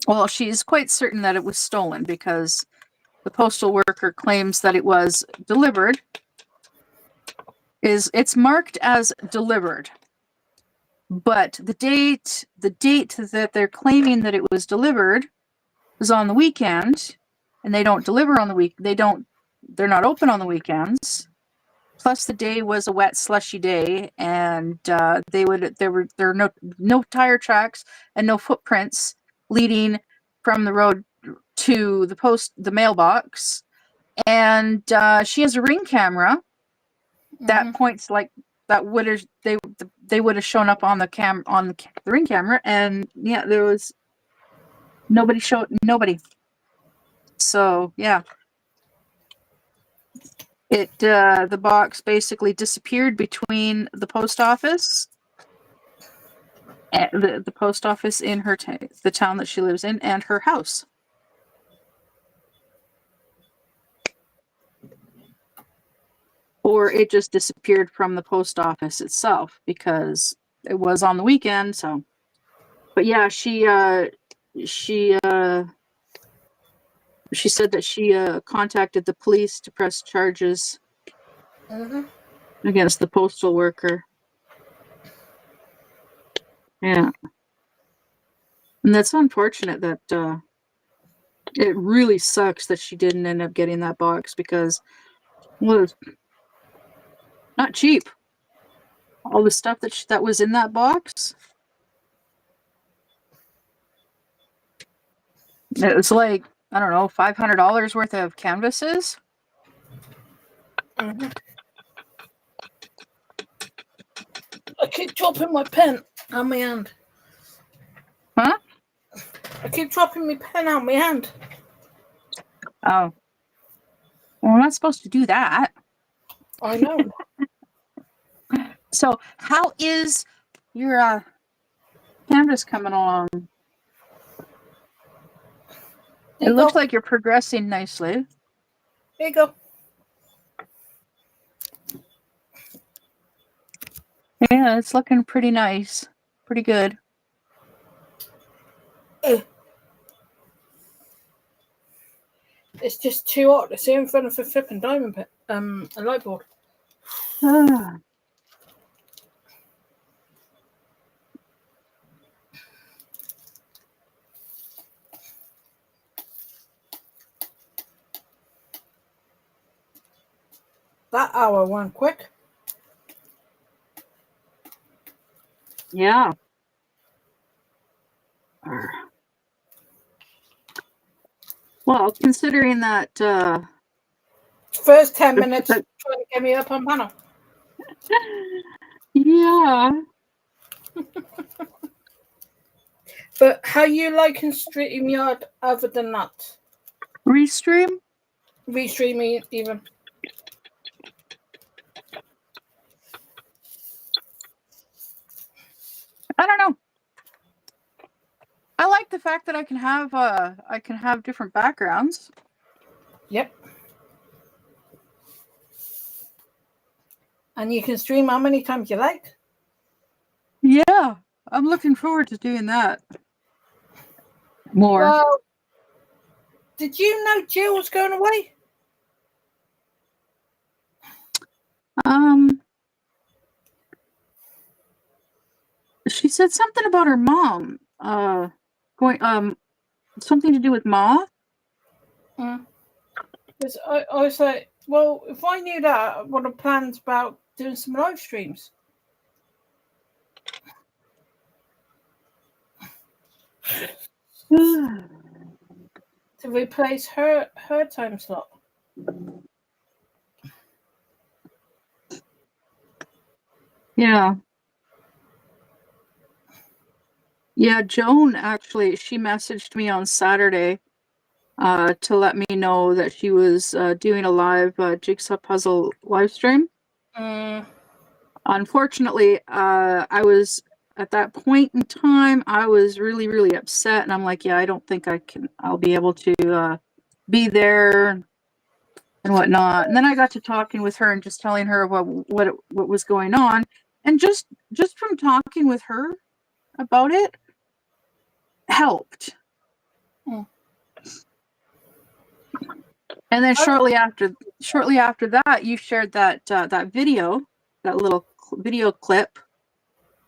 [SPEAKER 1] Well, she's quite certain that it was stolen because the postal worker claims that it was delivered. It's marked as delivered, but the date that they're claiming that it was delivered was on the weekend, and they don't deliver on the week. They're not open on the weekends. Plus, the day was a wet, slushy day, and there were no tire tracks and no footprints leading from the road to the mailbox. And she has a Ring camera that points like that they would have shown up on the Ring camera, and yeah, there was nobody. So yeah. The box basically disappeared between the post office, the post office in the town that she lives in, and her house. Or it just disappeared from the post office itself because it was on the weekend. So, but yeah, she said that she contacted the police to press charges against the postal worker. Yeah. And that's unfortunate that it really sucks that she didn't end up getting that box because it was not cheap. All the stuff that was in that box. It was like, I don't know, $500 worth of canvases.
[SPEAKER 2] I keep dropping my pen on my hand.
[SPEAKER 1] Huh?
[SPEAKER 2] I keep dropping my pen on my hand.
[SPEAKER 1] Oh. Well, we're not supposed to do that.
[SPEAKER 2] I know.
[SPEAKER 1] So, how is your canvas coming along? It looks like you're progressing nicely.
[SPEAKER 2] There you go.
[SPEAKER 1] Yeah, it's looking pretty nice. Pretty good.
[SPEAKER 2] It's just too hot to see in front of a flipping diamond pit, a light board. That hour went quick.
[SPEAKER 1] Yeah. Well, considering that
[SPEAKER 2] first 10 minutes trying to get me up on panel.
[SPEAKER 1] Yeah.
[SPEAKER 2] But how you liking StreamYard other than that?
[SPEAKER 1] Restream?
[SPEAKER 2] Restream even.
[SPEAKER 1] I don't know. I like the fact that I can have different backgrounds.
[SPEAKER 2] Yep. And you can stream how many times you like.
[SPEAKER 1] Yeah, I'm looking forward to doing that more.
[SPEAKER 2] Well, did you know Jill was going away?
[SPEAKER 1] She said something about her mom. Going something to do with Ma.
[SPEAKER 2] Because I was like, well, if I knew that, I would have planned about doing some live streams. To replace her time slot.
[SPEAKER 1] Yeah. Yeah, Joan actually, she messaged me on Saturday to let me know that she was doing a live jigsaw puzzle live stream. Unfortunately, I was at that point in time, I was really, really upset, and I'm like, yeah, I don't think I'll be able to be there and whatnot. And then I got to talking with her and just telling her what was going on, and just from talking with her about it helped. And then shortly after that, you shared that video, that little video clip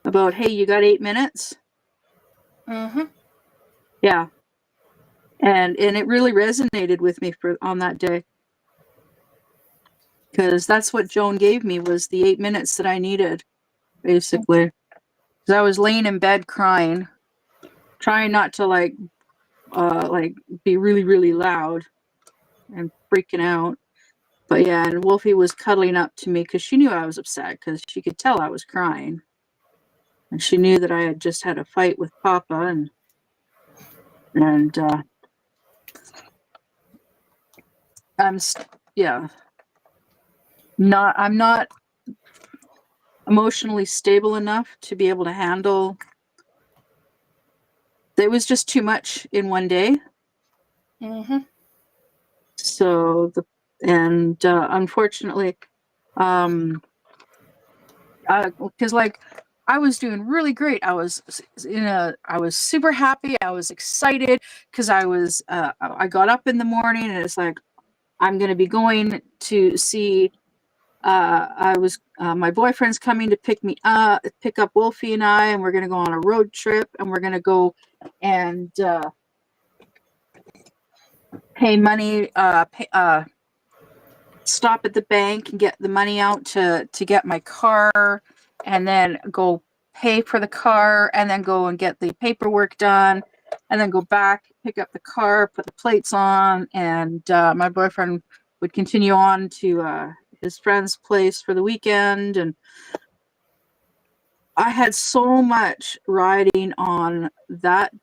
[SPEAKER 1] about, hey, you got 8 minutes. Yeah. And it really resonated with me on that day, because that's what Joan gave me, was the 8 minutes that I needed, basically. Because I was laying in bed crying, trying not to like be really, really loud and freaking out. But yeah, and Wolfie was cuddling up to me because she knew I was upset, because she could tell I was crying. And she knew that I had just had a fight with Papa, and I'm not emotionally stable enough to be able to handle. It was just too much in one day. So unfortunately, because like I was doing really great. I was super happy. I was excited because I got up in the morning and it's like, I'm going to be going to see my boyfriend's coming to pick up Wolfie and I, and we're going to go on a road trip, and we're going to go and pay money, stop at the bank and get the money out to get my car, and then go pay for the car, and then go and get the paperwork done, and then go back, pick up the car, put the plates on, and my boyfriend would continue on to his friend's place for the weekend. And I had so much riding on that,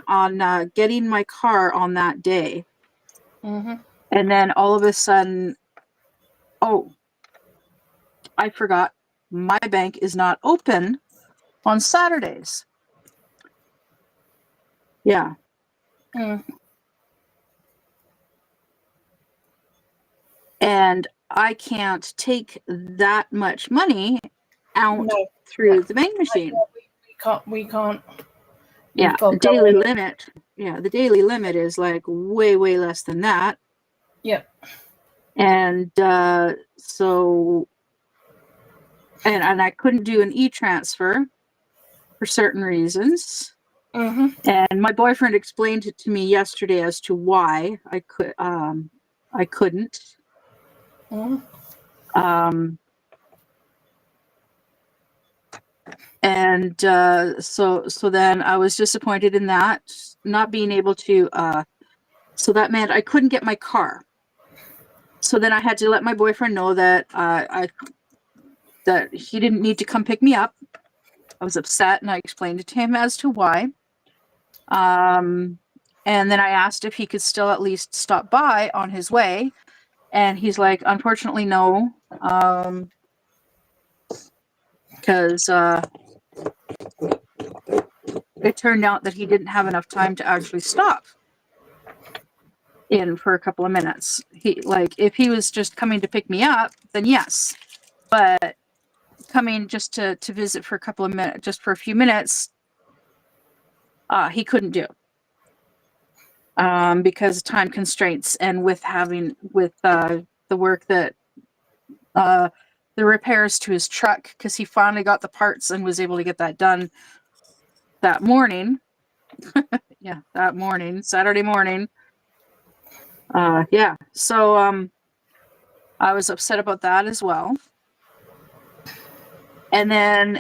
[SPEAKER 1] on getting my car on that day.
[SPEAKER 2] Mm-hmm.
[SPEAKER 1] And then all of a sudden, oh, I forgot, my bank is not open on Saturdays. Yeah.
[SPEAKER 2] Mm.
[SPEAKER 1] And I can't take that much money out
[SPEAKER 2] No.
[SPEAKER 1] through the bank machine.
[SPEAKER 2] We can't.
[SPEAKER 1] Yeah, the daily limit. Yeah, the daily limit is like way less than that.
[SPEAKER 2] Yep.
[SPEAKER 1] And so, and I couldn't do an e-transfer for certain reasons.
[SPEAKER 2] Mm-hmm.
[SPEAKER 1] And my boyfriend explained it to me yesterday as to why I couldn't.
[SPEAKER 2] Mm-hmm.
[SPEAKER 1] And so then I was disappointed in that, not being able to. So that meant I couldn't get my car. So then I had to let my boyfriend know that that he didn't need to come pick me up. I was upset, and I explained it to him as to why. And then I asked if he could still at least stop by on his way, and he's like, unfortunately, no, because it turned out that he didn't have enough time to actually stop in for a couple of minutes. If he was just coming to pick me up, then yes, but coming just to visit for a couple of minutes, just for a few minutes, he couldn't do, because of time constraints, and with the work that the repairs to his truck, because he finally got the parts and was able to get that done that morning. Yeah, that morning, Saturday morning. Yeah, so I was upset about that as well. And then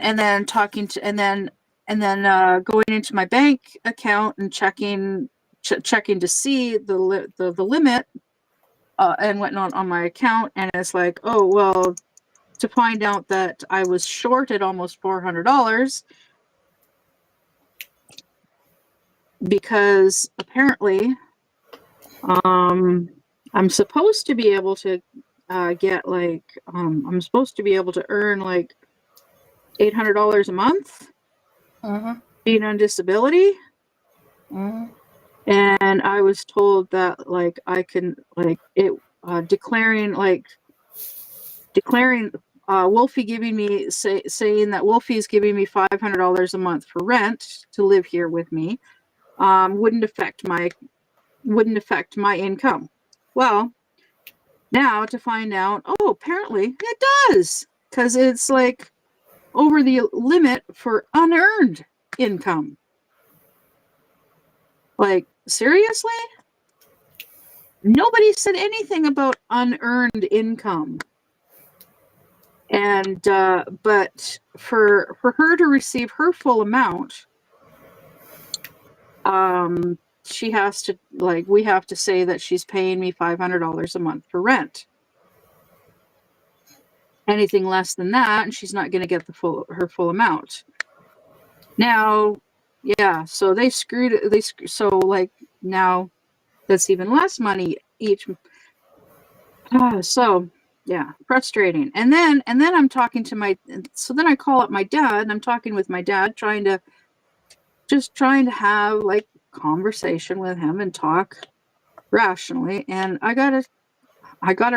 [SPEAKER 1] going into my bank account and checking to see the limit, and whatnot on my account, and it's like, oh well, to find out that I was short at almost $400, because apparently I'm supposed to be able to get like I'm supposed to be able to earn like $800 a month, being on disability. And I was told that like I can like it declaring Wolfie giving me saying that Wolfie is giving me $500 a month for rent to live here with me, wouldn't affect my income. Well, now to find out, oh, apparently it does, because it's like over the limit for unearned income. Like, seriously? Nobody said anything about unearned income. And but for her to receive her full amount, she has to, like, we have to say that she's paying me $500 a month for rent. Anything less than that, and she's not going to get her full amount. Now, yeah, so they screwed it. So like now that's even less money each. So yeah, frustrating. And then I'm talking to so then I call up my dad, and I'm talking with my dad, trying to have like conversation with him and talk rationally. And I gotta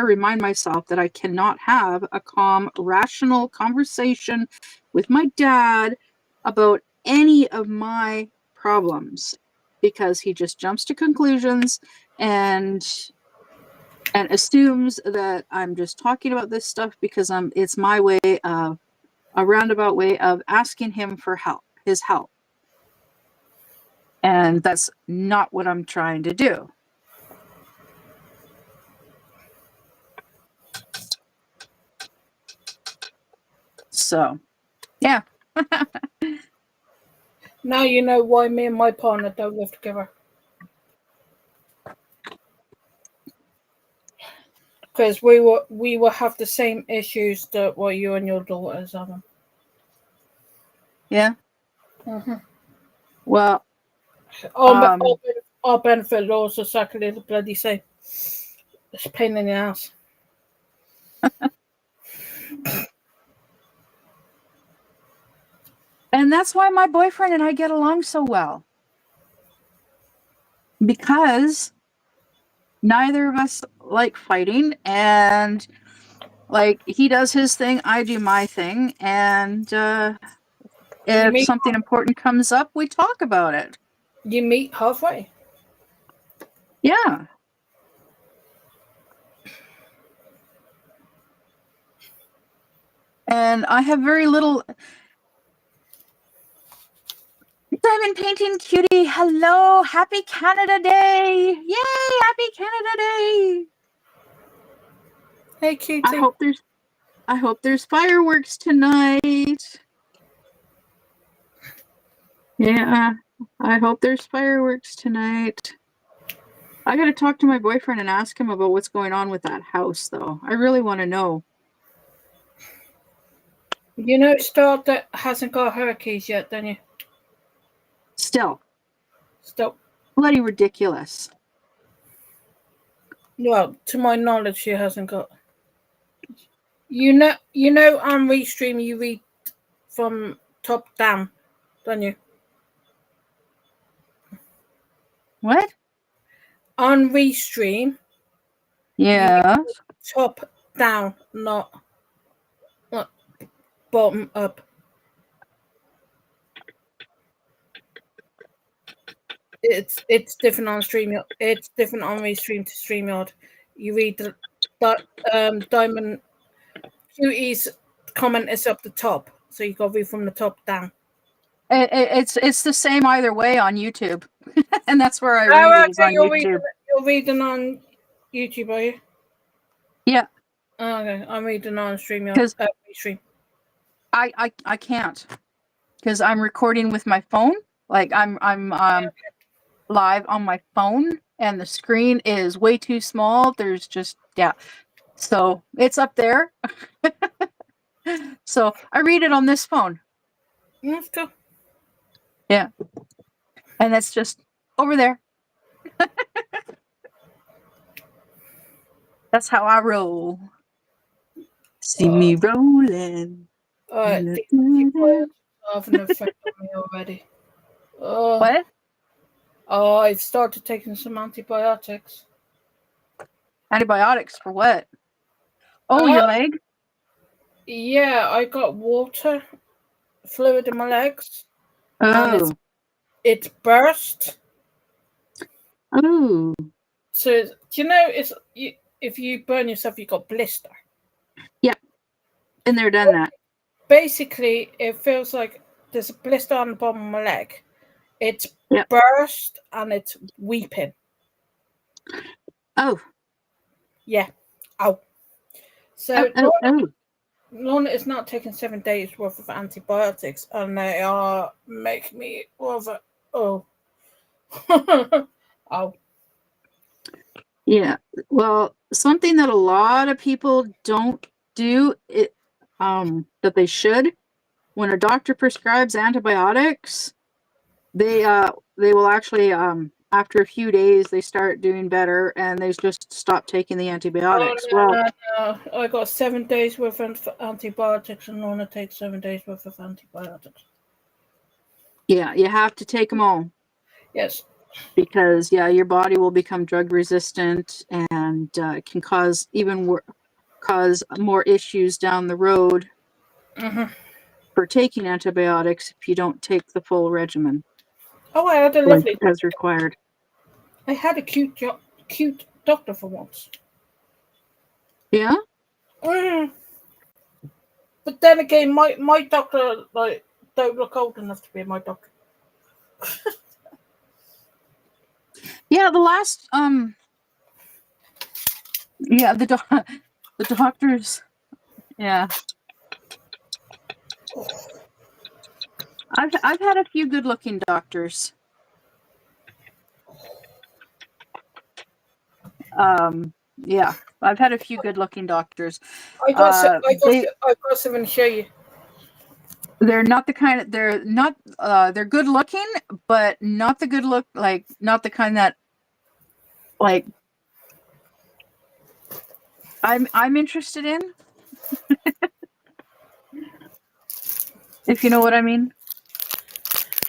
[SPEAKER 1] remind myself that I cannot have a calm, rational conversation with my dad about any of my problems, because he just jumps to conclusions, and and assumes that I'm just talking about this stuff because it's my way of a roundabout way of asking him for help, his help. And that's not what I'm trying to do. So, yeah.
[SPEAKER 2] Now you know why me and my partner don't live together. Because we will have the same issues that what you and your daughters have.
[SPEAKER 1] Yeah.
[SPEAKER 2] Mm-hmm.
[SPEAKER 1] Well,
[SPEAKER 2] our benefit laws are exactly the bloody same. It's a pain in the ass.
[SPEAKER 1] and that's why my boyfriend and I get along so well. Because neither of us like fighting, and like he does his thing, I do my thing, and if something important comes up, we talk about it.
[SPEAKER 2] You meet halfway.
[SPEAKER 1] Yeah. And I have very little. Diamond Painting Cutie, hello, happy Canada Day! Yay, happy Canada Day!
[SPEAKER 2] Hey, cutie.
[SPEAKER 1] I hope there's fireworks tonight. Yeah, I hope there's fireworks tonight. I gotta talk to my boyfriend and ask him about what's going on with that house, though. I really want to know.
[SPEAKER 2] You know, Star that hasn't got her keys yet, don't you?
[SPEAKER 1] Still.
[SPEAKER 2] Bloody
[SPEAKER 1] ridiculous.
[SPEAKER 2] Well, to my knowledge, she hasn't got. You know, on Restream, you read from top down, don't you?
[SPEAKER 1] What?
[SPEAKER 2] On Restream.
[SPEAKER 1] Yeah.
[SPEAKER 2] Top down, not bottom up. It's different on StreamYard. It's different on Restream to StreamYard. You read the Diamond Cutie's comment is up the top, so you got to read from the top down.
[SPEAKER 1] It's the same either way on YouTube, and that's where I read it is on YouTube.
[SPEAKER 2] You're reading on YouTube, are you?
[SPEAKER 1] Yeah.
[SPEAKER 2] Oh, okay, I'm reading on StreamYard. Restream.
[SPEAKER 1] I can't, because I'm recording with my phone. Like I'm live on my phone, and the screen is way too small. There's just so it's up there. So I read it on this phone.
[SPEAKER 2] That's cool.
[SPEAKER 1] Yeah, and that's just over there. That's how I roll. See me rolling.
[SPEAKER 2] These antibiotics have an effect on me already.
[SPEAKER 1] What?
[SPEAKER 2] Oh, I've started taking some antibiotics.
[SPEAKER 1] Antibiotics for what? Oh, your leg?
[SPEAKER 2] Yeah, I got water fluid in my legs.
[SPEAKER 1] Oh.
[SPEAKER 2] And it's burst.
[SPEAKER 1] Oh.
[SPEAKER 2] So, do you know, if you burn yourself, you got blister.
[SPEAKER 1] Yeah. And they're done that.
[SPEAKER 2] Basically, it feels like there's a blister on the bottom of my leg. It's burst and it's weeping.
[SPEAKER 1] Oh.
[SPEAKER 2] Yeah. Ow. So, Lorna is not taking 7 days worth of antibiotics, and they are making me rather. Oh. Ow.
[SPEAKER 1] Yeah. Well, something that a lot of people don't do that they should, when a doctor prescribes antibiotics, they will actually after a few days they start doing better, and they just stop taking the antibiotics.
[SPEAKER 2] No. I got 7 days worth of antibiotics, and Lorna takes 7 days worth of antibiotics.
[SPEAKER 1] Yeah, you have to take them all.
[SPEAKER 2] Yes.
[SPEAKER 1] Because your body will become drug resistant, and it can cause cause more issues down the road for taking antibiotics if you don't take the full regimen.
[SPEAKER 2] Oh, I had a lovely
[SPEAKER 1] as required.
[SPEAKER 2] I had a cute doctor for once.
[SPEAKER 1] Yeah.
[SPEAKER 2] Mm. But then again, my doctor like don't look old enough to be my doctor.
[SPEAKER 1] Yeah, the last yeah, the doctors. Yeah. I've had a few good-looking doctors. Yeah, I've had a few good-looking doctors.
[SPEAKER 2] I got
[SPEAKER 1] They
[SPEAKER 2] something to show you.
[SPEAKER 1] they're not the kind of they're not they're good looking, but not the good look like not the kind that like I'm interested in. If you know what I mean.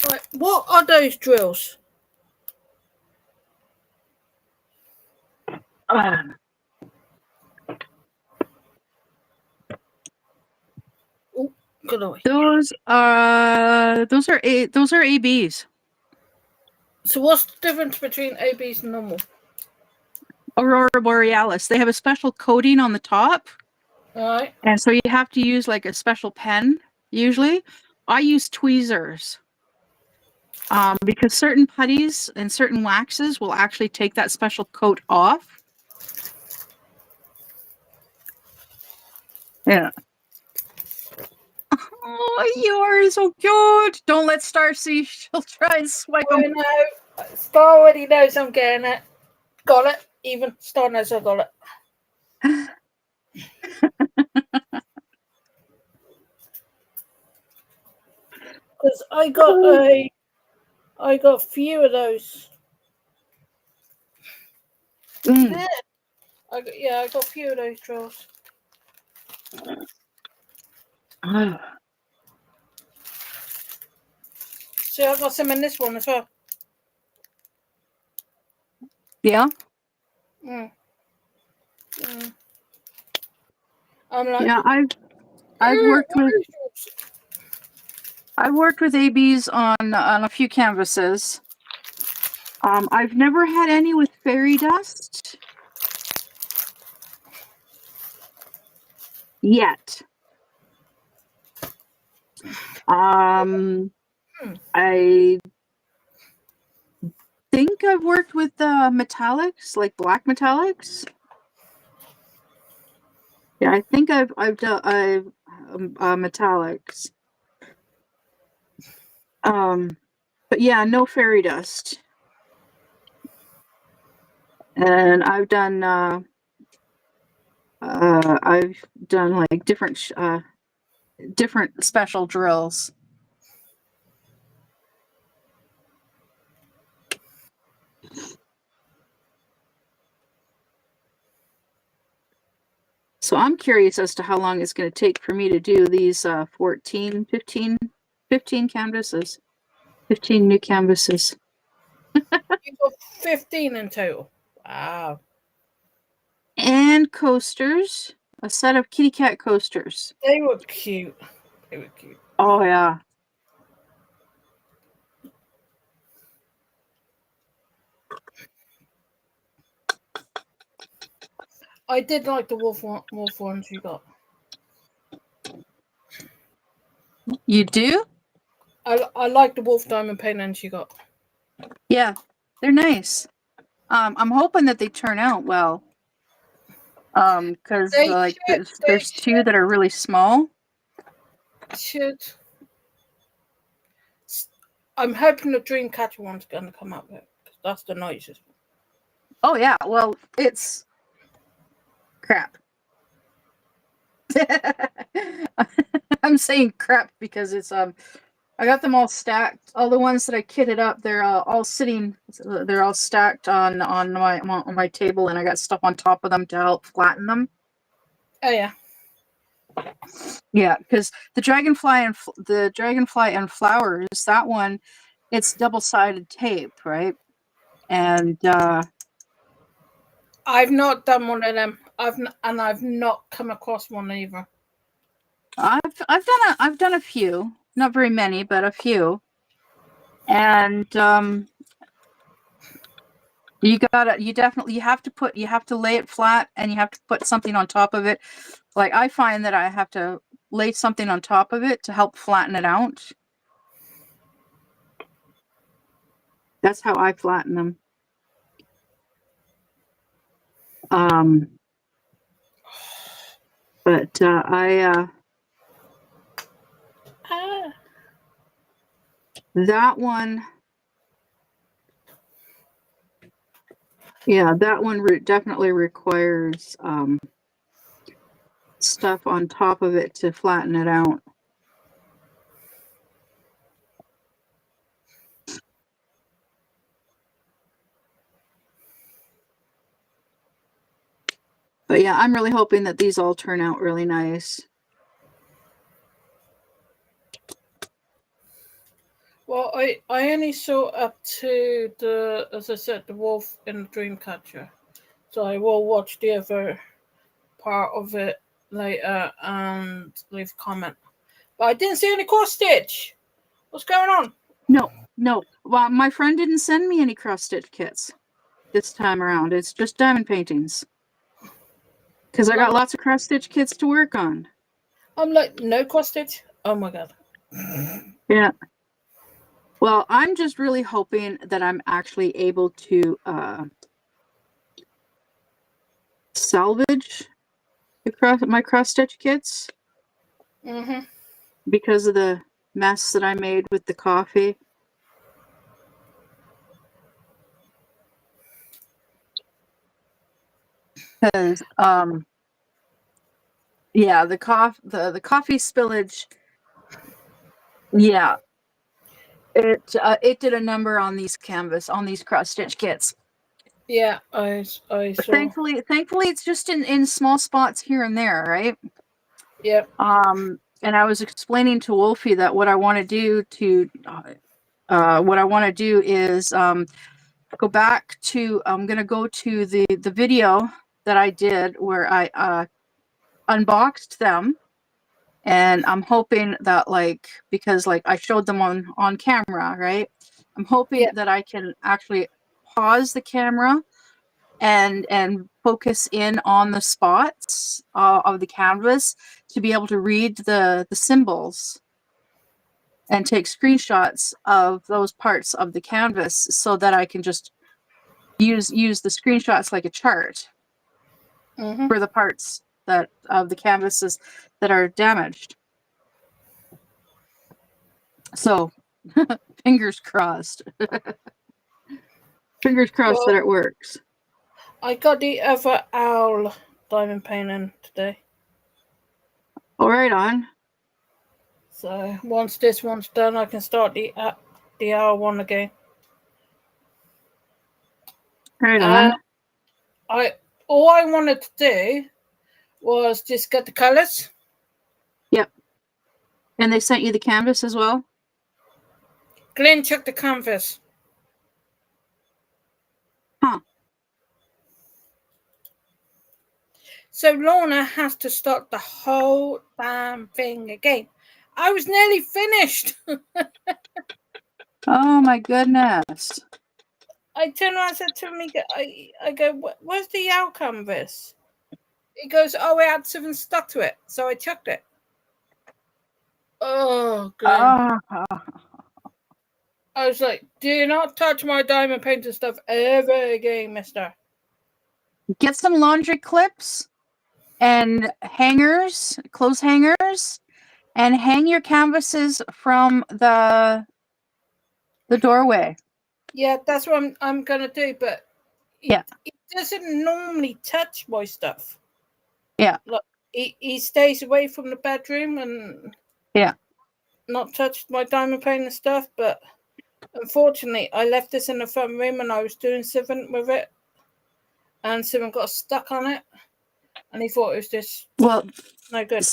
[SPEAKER 2] Right, what are those drills?
[SPEAKER 1] Um,
[SPEAKER 2] Oh, good away.
[SPEAKER 1] those are ABs.
[SPEAKER 2] So what's the difference between ABs and normal?
[SPEAKER 1] Aurora Borealis. They have a special coating on the top.
[SPEAKER 2] All right.
[SPEAKER 1] And so you have to use like a special pen usually. I use tweezers. Because certain putties and certain waxes will actually take that special coat off. Yeah. Oh, you are so cute. Don't let Star see. She'll try and swipe
[SPEAKER 2] I
[SPEAKER 1] them.
[SPEAKER 2] know. Star already knows I'm getting it. Got it. Even Star knows I got it. Because I got a few of those.
[SPEAKER 1] Mm.
[SPEAKER 2] I got a few of those drills. See, I got some in this one as well.
[SPEAKER 1] Yeah.
[SPEAKER 2] Mm. Mm. I'm like,
[SPEAKER 1] Yeah, I've worked with ABs on a few canvases. I've never had any with fairy dust yet. I think I've worked with metallics, like black metallics. Yeah, I think I've done metallics. But yeah, no fairy dust. And I've done like different special drills. So I'm curious as to how long it's going to take for me to do these 15 canvases. 15 new canvases.
[SPEAKER 2] You got 15 in total. Wow.
[SPEAKER 1] And coasters. A set of kitty cat coasters.
[SPEAKER 2] They were cute.
[SPEAKER 1] Oh, yeah.
[SPEAKER 2] I did like the wolf ones you got.
[SPEAKER 1] You do?
[SPEAKER 2] I like the wolf diamond paintings you got.
[SPEAKER 1] Yeah, they're nice. I'm hoping that they turn out well. Because like there's two that are really small.
[SPEAKER 2] Should. I'm hoping the Dreamcatcher one's going to come out with. That's the nicest one.
[SPEAKER 1] Oh yeah, well it's crap. I'm saying crap because it's I got them all stacked. All the ones that I kitted up, they're all sitting. They're all stacked on my table, and I got stuff on top of them to help flatten them.
[SPEAKER 2] Oh yeah.
[SPEAKER 1] Yeah, because the dragonfly and flowers, that one, it's double-sided tape, right? And
[SPEAKER 2] I've not done one of them. I've not come across one either.
[SPEAKER 1] I've done a few, not very many, but a few. And You have to lay it flat, and you have to put something on top of it. Like, I find that I have to lay something on top of it to help flatten it out. That's how I flatten them. But that one, yeah, that one definitely requires stuff on top of it to flatten it out. But yeah, I'm really hoping that these all turn out really nice.
[SPEAKER 2] Well, I only saw up to the, as I said, the wolf in the Dreamcatcher. So I will watch the other part of it later and leave a comment. But I didn't see any cross stitch. What's going on?
[SPEAKER 1] No. Well, my friend didn't send me any cross stitch kits this time around. It's just diamond paintings. Because I got lots of cross stitch kits to work on.
[SPEAKER 2] I'm like, no cross stitch? Oh my god.
[SPEAKER 1] Yeah. Well, I'm just really hoping that I'm actually able to salvage my cross stitch kits.
[SPEAKER 2] Mm-hmm.
[SPEAKER 1] Because of the mess that I made with the coffee. Because yeah, the coffee spillage, yeah, it did a number on these cross stitch kits.
[SPEAKER 2] Yeah, I saw.
[SPEAKER 1] Thankfully it's just in small spots here and there, right?
[SPEAKER 2] Yep.
[SPEAKER 1] And I was explaining to Wolfie that what I want to do is go back to, I'm gonna go to the video that I did where I unboxed them, and I'm hoping that, like, because like I showed them on camera, right? I'm hoping that I can actually pause the camera and focus in on the spots of the canvas to be able to read the symbols and take screenshots of those parts of the canvas so that I can just use the screenshots like a chart for the parts that of the canvases that are damaged. So fingers crossed. Fingers crossed that it works.
[SPEAKER 2] I got the other owl diamond painting today.
[SPEAKER 1] All right, on.
[SPEAKER 2] So once this one's done, I can start the owl one again.
[SPEAKER 1] Right on.
[SPEAKER 2] All I wanted to do was just get the colors.
[SPEAKER 1] Yep. And they sent you the canvas as well?
[SPEAKER 2] Glenn checked the canvas.
[SPEAKER 1] Huh.
[SPEAKER 2] So Lorna has to start the whole damn thing again. I was nearly finished.
[SPEAKER 1] Oh my goodness.
[SPEAKER 2] I turned around and said to him, I go, where's the owl canvas? He goes, oh, I had something stuck to it. So I chucked it. Oh, Glenn. I was like, do not touch my diamond painting stuff ever again, mister.
[SPEAKER 1] Get some laundry clips and hangers, clothes hangers, and hang your canvases from the doorway.
[SPEAKER 2] Yeah, that's what I'm going to do, but it doesn't normally touch my stuff.
[SPEAKER 1] Yeah.
[SPEAKER 2] Look, he stays away from the bedroom and not touched my diamond painting stuff, but unfortunately I left this in the front room and I was doing something with it and something got stuck on it and he thought it was just no good.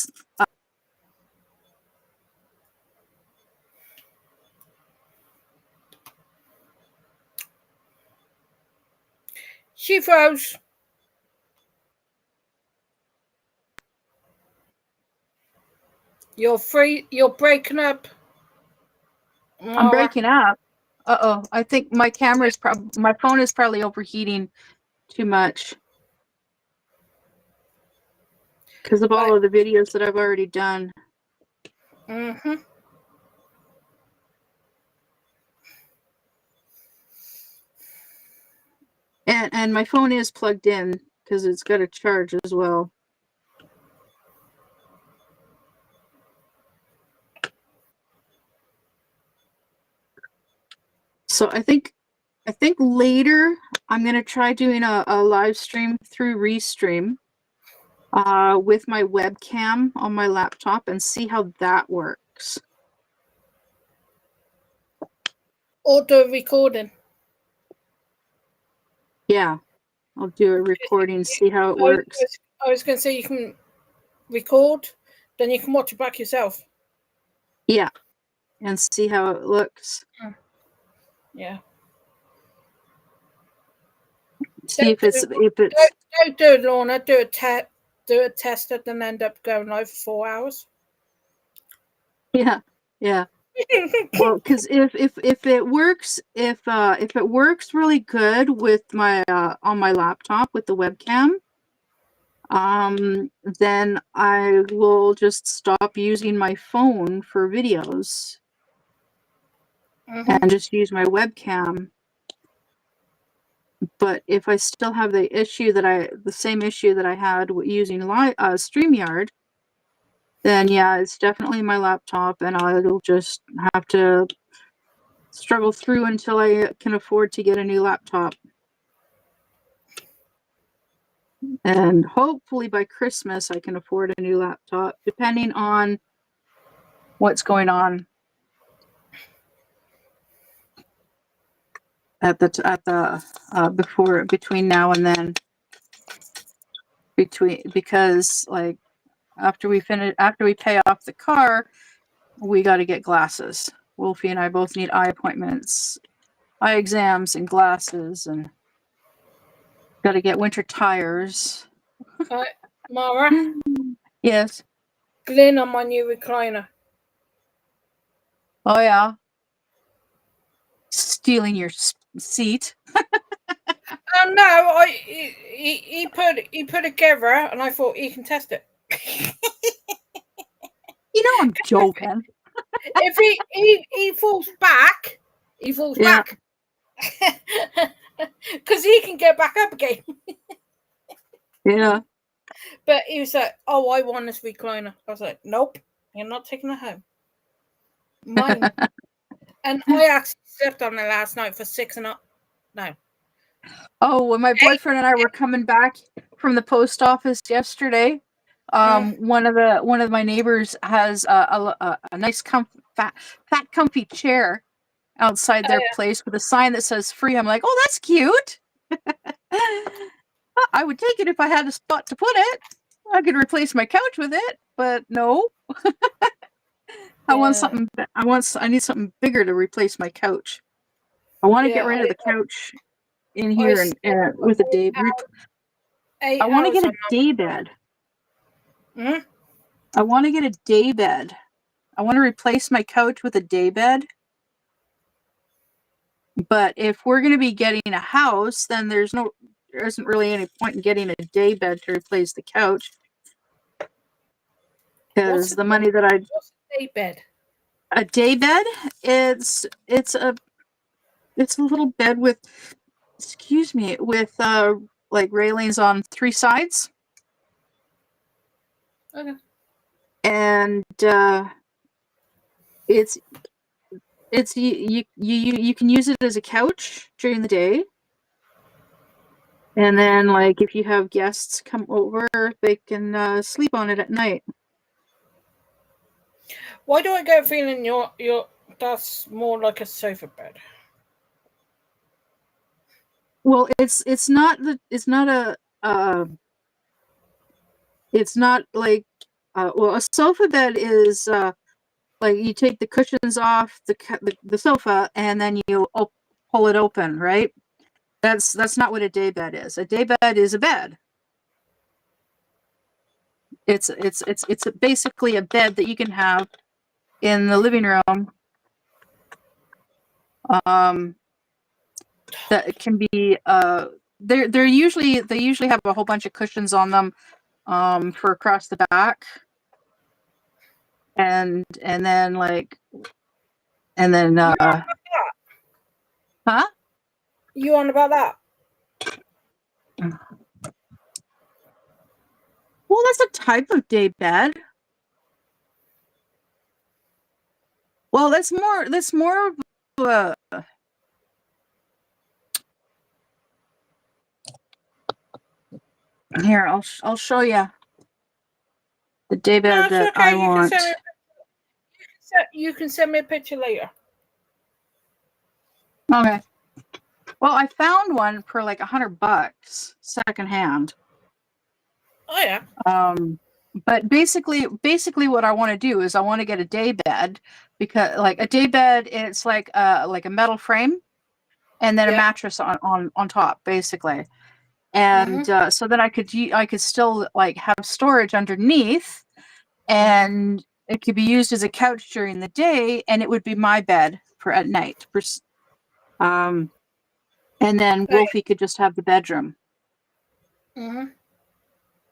[SPEAKER 2] She froze. You're free. You're breaking up.
[SPEAKER 1] I'm breaking up. Uh-oh. I think my my phone is probably overheating too much. Because of all of the videos that I've already done.
[SPEAKER 2] Mm-hmm.
[SPEAKER 1] And my phone is plugged in because it's got a charge as well. So I think later I'm gonna try doing a live stream through Restream with my webcam on my laptop and see how that works.
[SPEAKER 2] Auto recording.
[SPEAKER 1] Yeah, I'll do a recording, see how it works.
[SPEAKER 2] I was going to say you can record, then you can watch it back yourself.
[SPEAKER 1] Yeah, and see how it looks.
[SPEAKER 2] Yeah.
[SPEAKER 1] See if it's
[SPEAKER 2] don't do it, Lorna. Do a test that then end up going live for 4 hours.
[SPEAKER 1] Yeah. Well, because if it works, if it works really good with my on my laptop with the webcam, then I will just stop using my phone for videos and just use my webcam. But if I still have the same issue that I had using StreamYard, then yeah, it's definitely my laptop, and I'll just have to struggle through until I can afford to get a new laptop. And hopefully by Christmas I can afford a new laptop, depending on what's going on between now and then. Because like after we pay off the car, we got to get glasses. Wolfie and I both need eye appointments, eye exams, and glasses, and got to get winter tires.
[SPEAKER 2] Mara?
[SPEAKER 1] Yes.
[SPEAKER 2] Glenn on my new recliner.
[SPEAKER 1] Oh yeah. Stealing your seat.
[SPEAKER 2] Oh no! He put it together, and I thought he can test it.
[SPEAKER 1] You know I'm joking.
[SPEAKER 2] If he falls back, back because he can get back up again.
[SPEAKER 1] Yeah.
[SPEAKER 2] But he was like, "Oh, I want this recliner." I was like, "Nope, you're not taking it home. Mine." And I actually slept on it last night for 6 and up. No.
[SPEAKER 1] Oh, when my boyfriend and I were coming back from the post office yesterday, one of my neighbors has a nice fat comfy chair outside their place with a sign that says free. I'm like, oh, that's cute. I would take it if I had a spot to put it. I could replace my couch with it, but no. I need something bigger to replace my couch. I want to get rid of the couch in here and with a day. I want to get a day bed. I want to get a day bed. I want to replace my couch with a day bed. But if we're going to be getting a house, then there isn't really any point in getting a day bed to replace the couch. Because the money that
[SPEAKER 2] what's a day bed?
[SPEAKER 1] A day bed, it's a little bed with, like railings on 3 sides.
[SPEAKER 2] Okay.
[SPEAKER 1] And you can use it as a couch during the day, and then like if you have guests come over, they can sleep on it at night.
[SPEAKER 2] Why do I get a feeling your that's more like a sofa bed?
[SPEAKER 1] Well, it's not like well, a sofa bed is like you take the cushions off the sofa and then you pull it open, right? That's not what a day bed is. A day bed is a bed. It's basically a bed that you can have in the living room That can be they usually have a whole bunch of cushions on them for across the back, and then huh?
[SPEAKER 2] You on about that?
[SPEAKER 1] Well, that's a type of day bed. Well, that's more of a here. I'll show you the day bed
[SPEAKER 2] No,
[SPEAKER 1] that
[SPEAKER 2] okay.
[SPEAKER 1] I want.
[SPEAKER 2] You can send me a picture later.
[SPEAKER 1] Okay. Well, I found one for like $100 secondhand.
[SPEAKER 2] Oh yeah.
[SPEAKER 1] But basically what I want to do is I want to get a day bed, because like a day bed, it's like a metal frame and then a mattress on top, basically. And so then I could still like have storage underneath, and it could be used as a couch during the day, and it would be my bed for at night. And then Wolfie could just have the bedroom.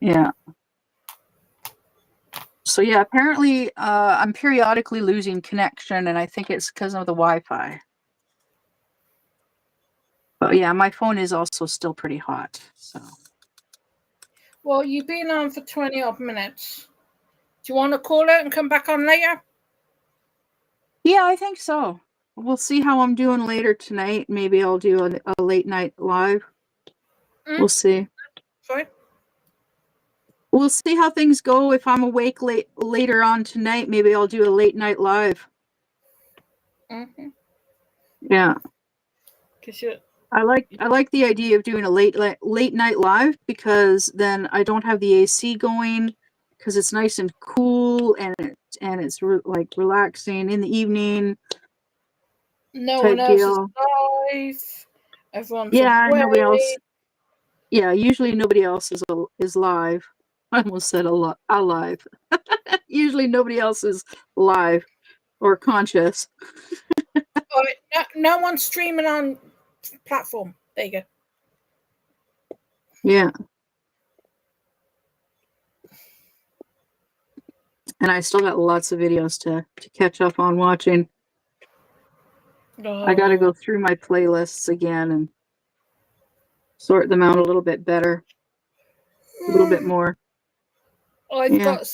[SPEAKER 1] Yeah. So yeah, apparently I'm periodically losing connection, and I think it's because of the Wi-Fi. But yeah, my phone is also still pretty hot. So.
[SPEAKER 2] Well, you've been on for 20 odd minutes. Do you want to call it and come back on later?
[SPEAKER 1] Yeah, I think so. We'll see how I'm doing later tonight. Maybe I'll do a late night live. We'll see.
[SPEAKER 2] Sorry?
[SPEAKER 1] We'll see how things go. If I'm awake later on tonight, maybe I'll do a late night live. Yeah. I like the idea of doing a late night live, because then I don't have the AC going, because it's nice and cool, and it's like relaxing in the evening.
[SPEAKER 2] No one else is live. Everyone's away.
[SPEAKER 1] Nobody else. Yeah, usually nobody else is live. I almost said alive. Usually nobody else is live or conscious.
[SPEAKER 2] No one's streaming on platform. There you go.
[SPEAKER 1] Yeah. And I still got lots of videos to catch up on watching. I got to go through my playlists again and sort them out a little bit better, a little bit more.
[SPEAKER 2] I've got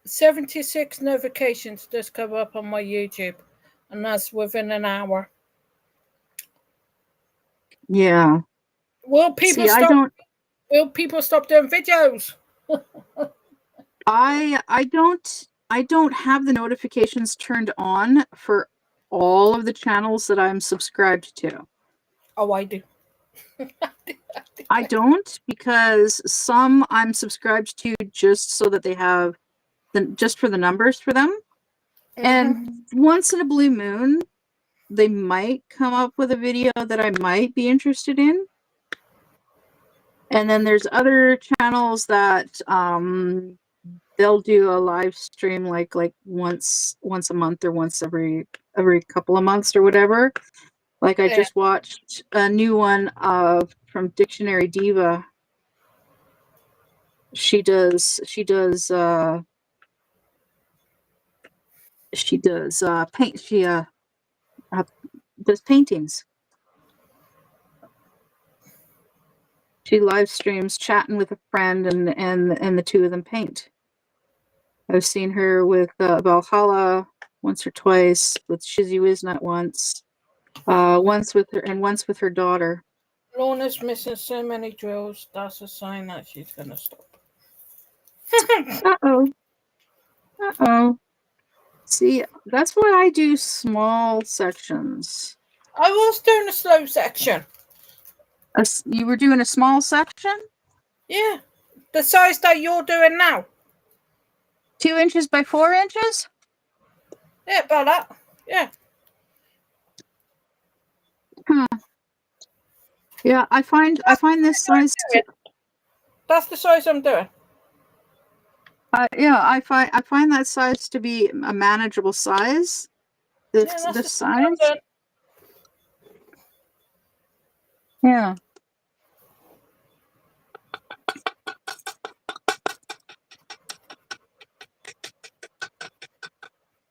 [SPEAKER 2] 76 notifications just come up on my YouTube, and that's within an hour.
[SPEAKER 1] Yeah.
[SPEAKER 2] Will people stop doing videos?
[SPEAKER 1] I don't have the notifications turned on for all of the channels that I'm subscribed to.
[SPEAKER 2] Oh, I do.
[SPEAKER 1] I don't, because some I'm subscribed to just so that they have just for the numbers for them. And once in a blue moon, they might come up with a video that I might be interested in. And then there's other channels that they'll do a live stream like once a month or once every couple of months or whatever. Like I just watched a new one from Dictionary Diva. She does paint. She does paintings. She live streams chatting with a friend, and the two of them paint. I've seen her with Valhalla once or twice, with Shizzy Wiznut once with her daughter.
[SPEAKER 2] Lorna's missing so many drills. That's a sign that she's gonna stop.
[SPEAKER 1] Uh-oh. See, that's why I do small sections.
[SPEAKER 2] I was doing a slow section.
[SPEAKER 1] You were doing a small section?
[SPEAKER 2] Yeah. The size that you're doing now.
[SPEAKER 1] 2 inches by 4 inches?
[SPEAKER 2] Yeah, about that. Yeah.
[SPEAKER 1] Yeah, I find this size
[SPEAKER 2] That's the size I'm doing.
[SPEAKER 1] Yeah, I find that size to be a manageable size. This size. Yeah.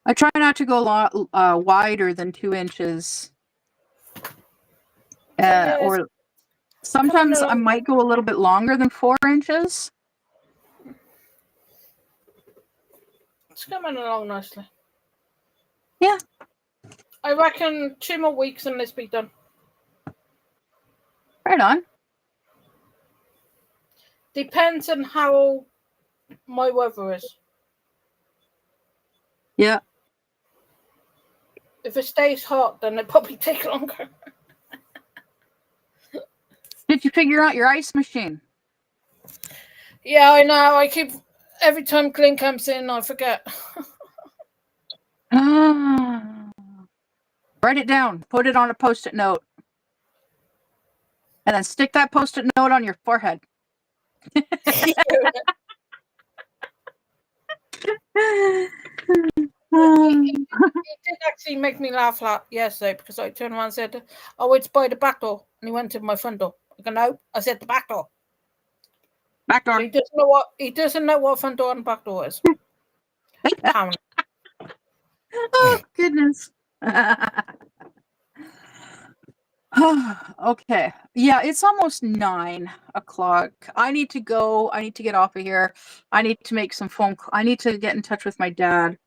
[SPEAKER 1] I try not to go a lot wider than 2 inches.
[SPEAKER 2] Yeah, it's
[SPEAKER 1] Or sometimes I
[SPEAKER 2] along,
[SPEAKER 1] might go a little bit longer than 4 inches.
[SPEAKER 2] it's coming along nicely.
[SPEAKER 1] Yeah.
[SPEAKER 2] I reckon 2 more weeks and this be done.
[SPEAKER 1] Right on.
[SPEAKER 2] Depends on how my weather is.
[SPEAKER 1] Yeah.
[SPEAKER 2] If it stays hot, then it probably take longer.
[SPEAKER 1] Did you figure out your ice machine?
[SPEAKER 2] Yeah, I know. I keep every time Clint comes in, I forget.
[SPEAKER 1] Write it down. Put it on a Post-it note. And then stick that Post-it note on your forehead.
[SPEAKER 2] It did actually make me laugh yesterday because I turned around and said, "Oh, it's by the back door," and he went to my front door. I go, "No," I said the back door.
[SPEAKER 1] Back door.
[SPEAKER 2] So he doesn't know what front door and back door is. Apparently.
[SPEAKER 1] Oh goodness. Okay. Yeah, it's almost 9 o'clock. I need to go. I need to get off of here. I need to make some phone calls. I need to get in touch with my dad.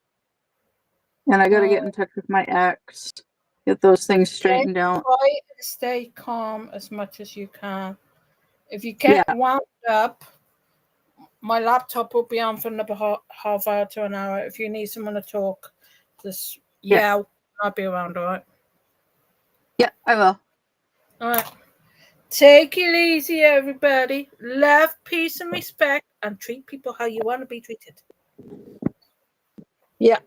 [SPEAKER 1] And I got to get in touch with my ex. Get those things straightened out.
[SPEAKER 2] Try and stay calm as much as you can. If you get wound up, my laptop will be on for another half hour to an hour. If you need someone to talk, just yell. I'll be around, all right?
[SPEAKER 1] Yeah, I will.
[SPEAKER 2] All right. Take it easy, everybody. Love, peace, and respect, and treat people how you want to be treated.
[SPEAKER 1] Yeah.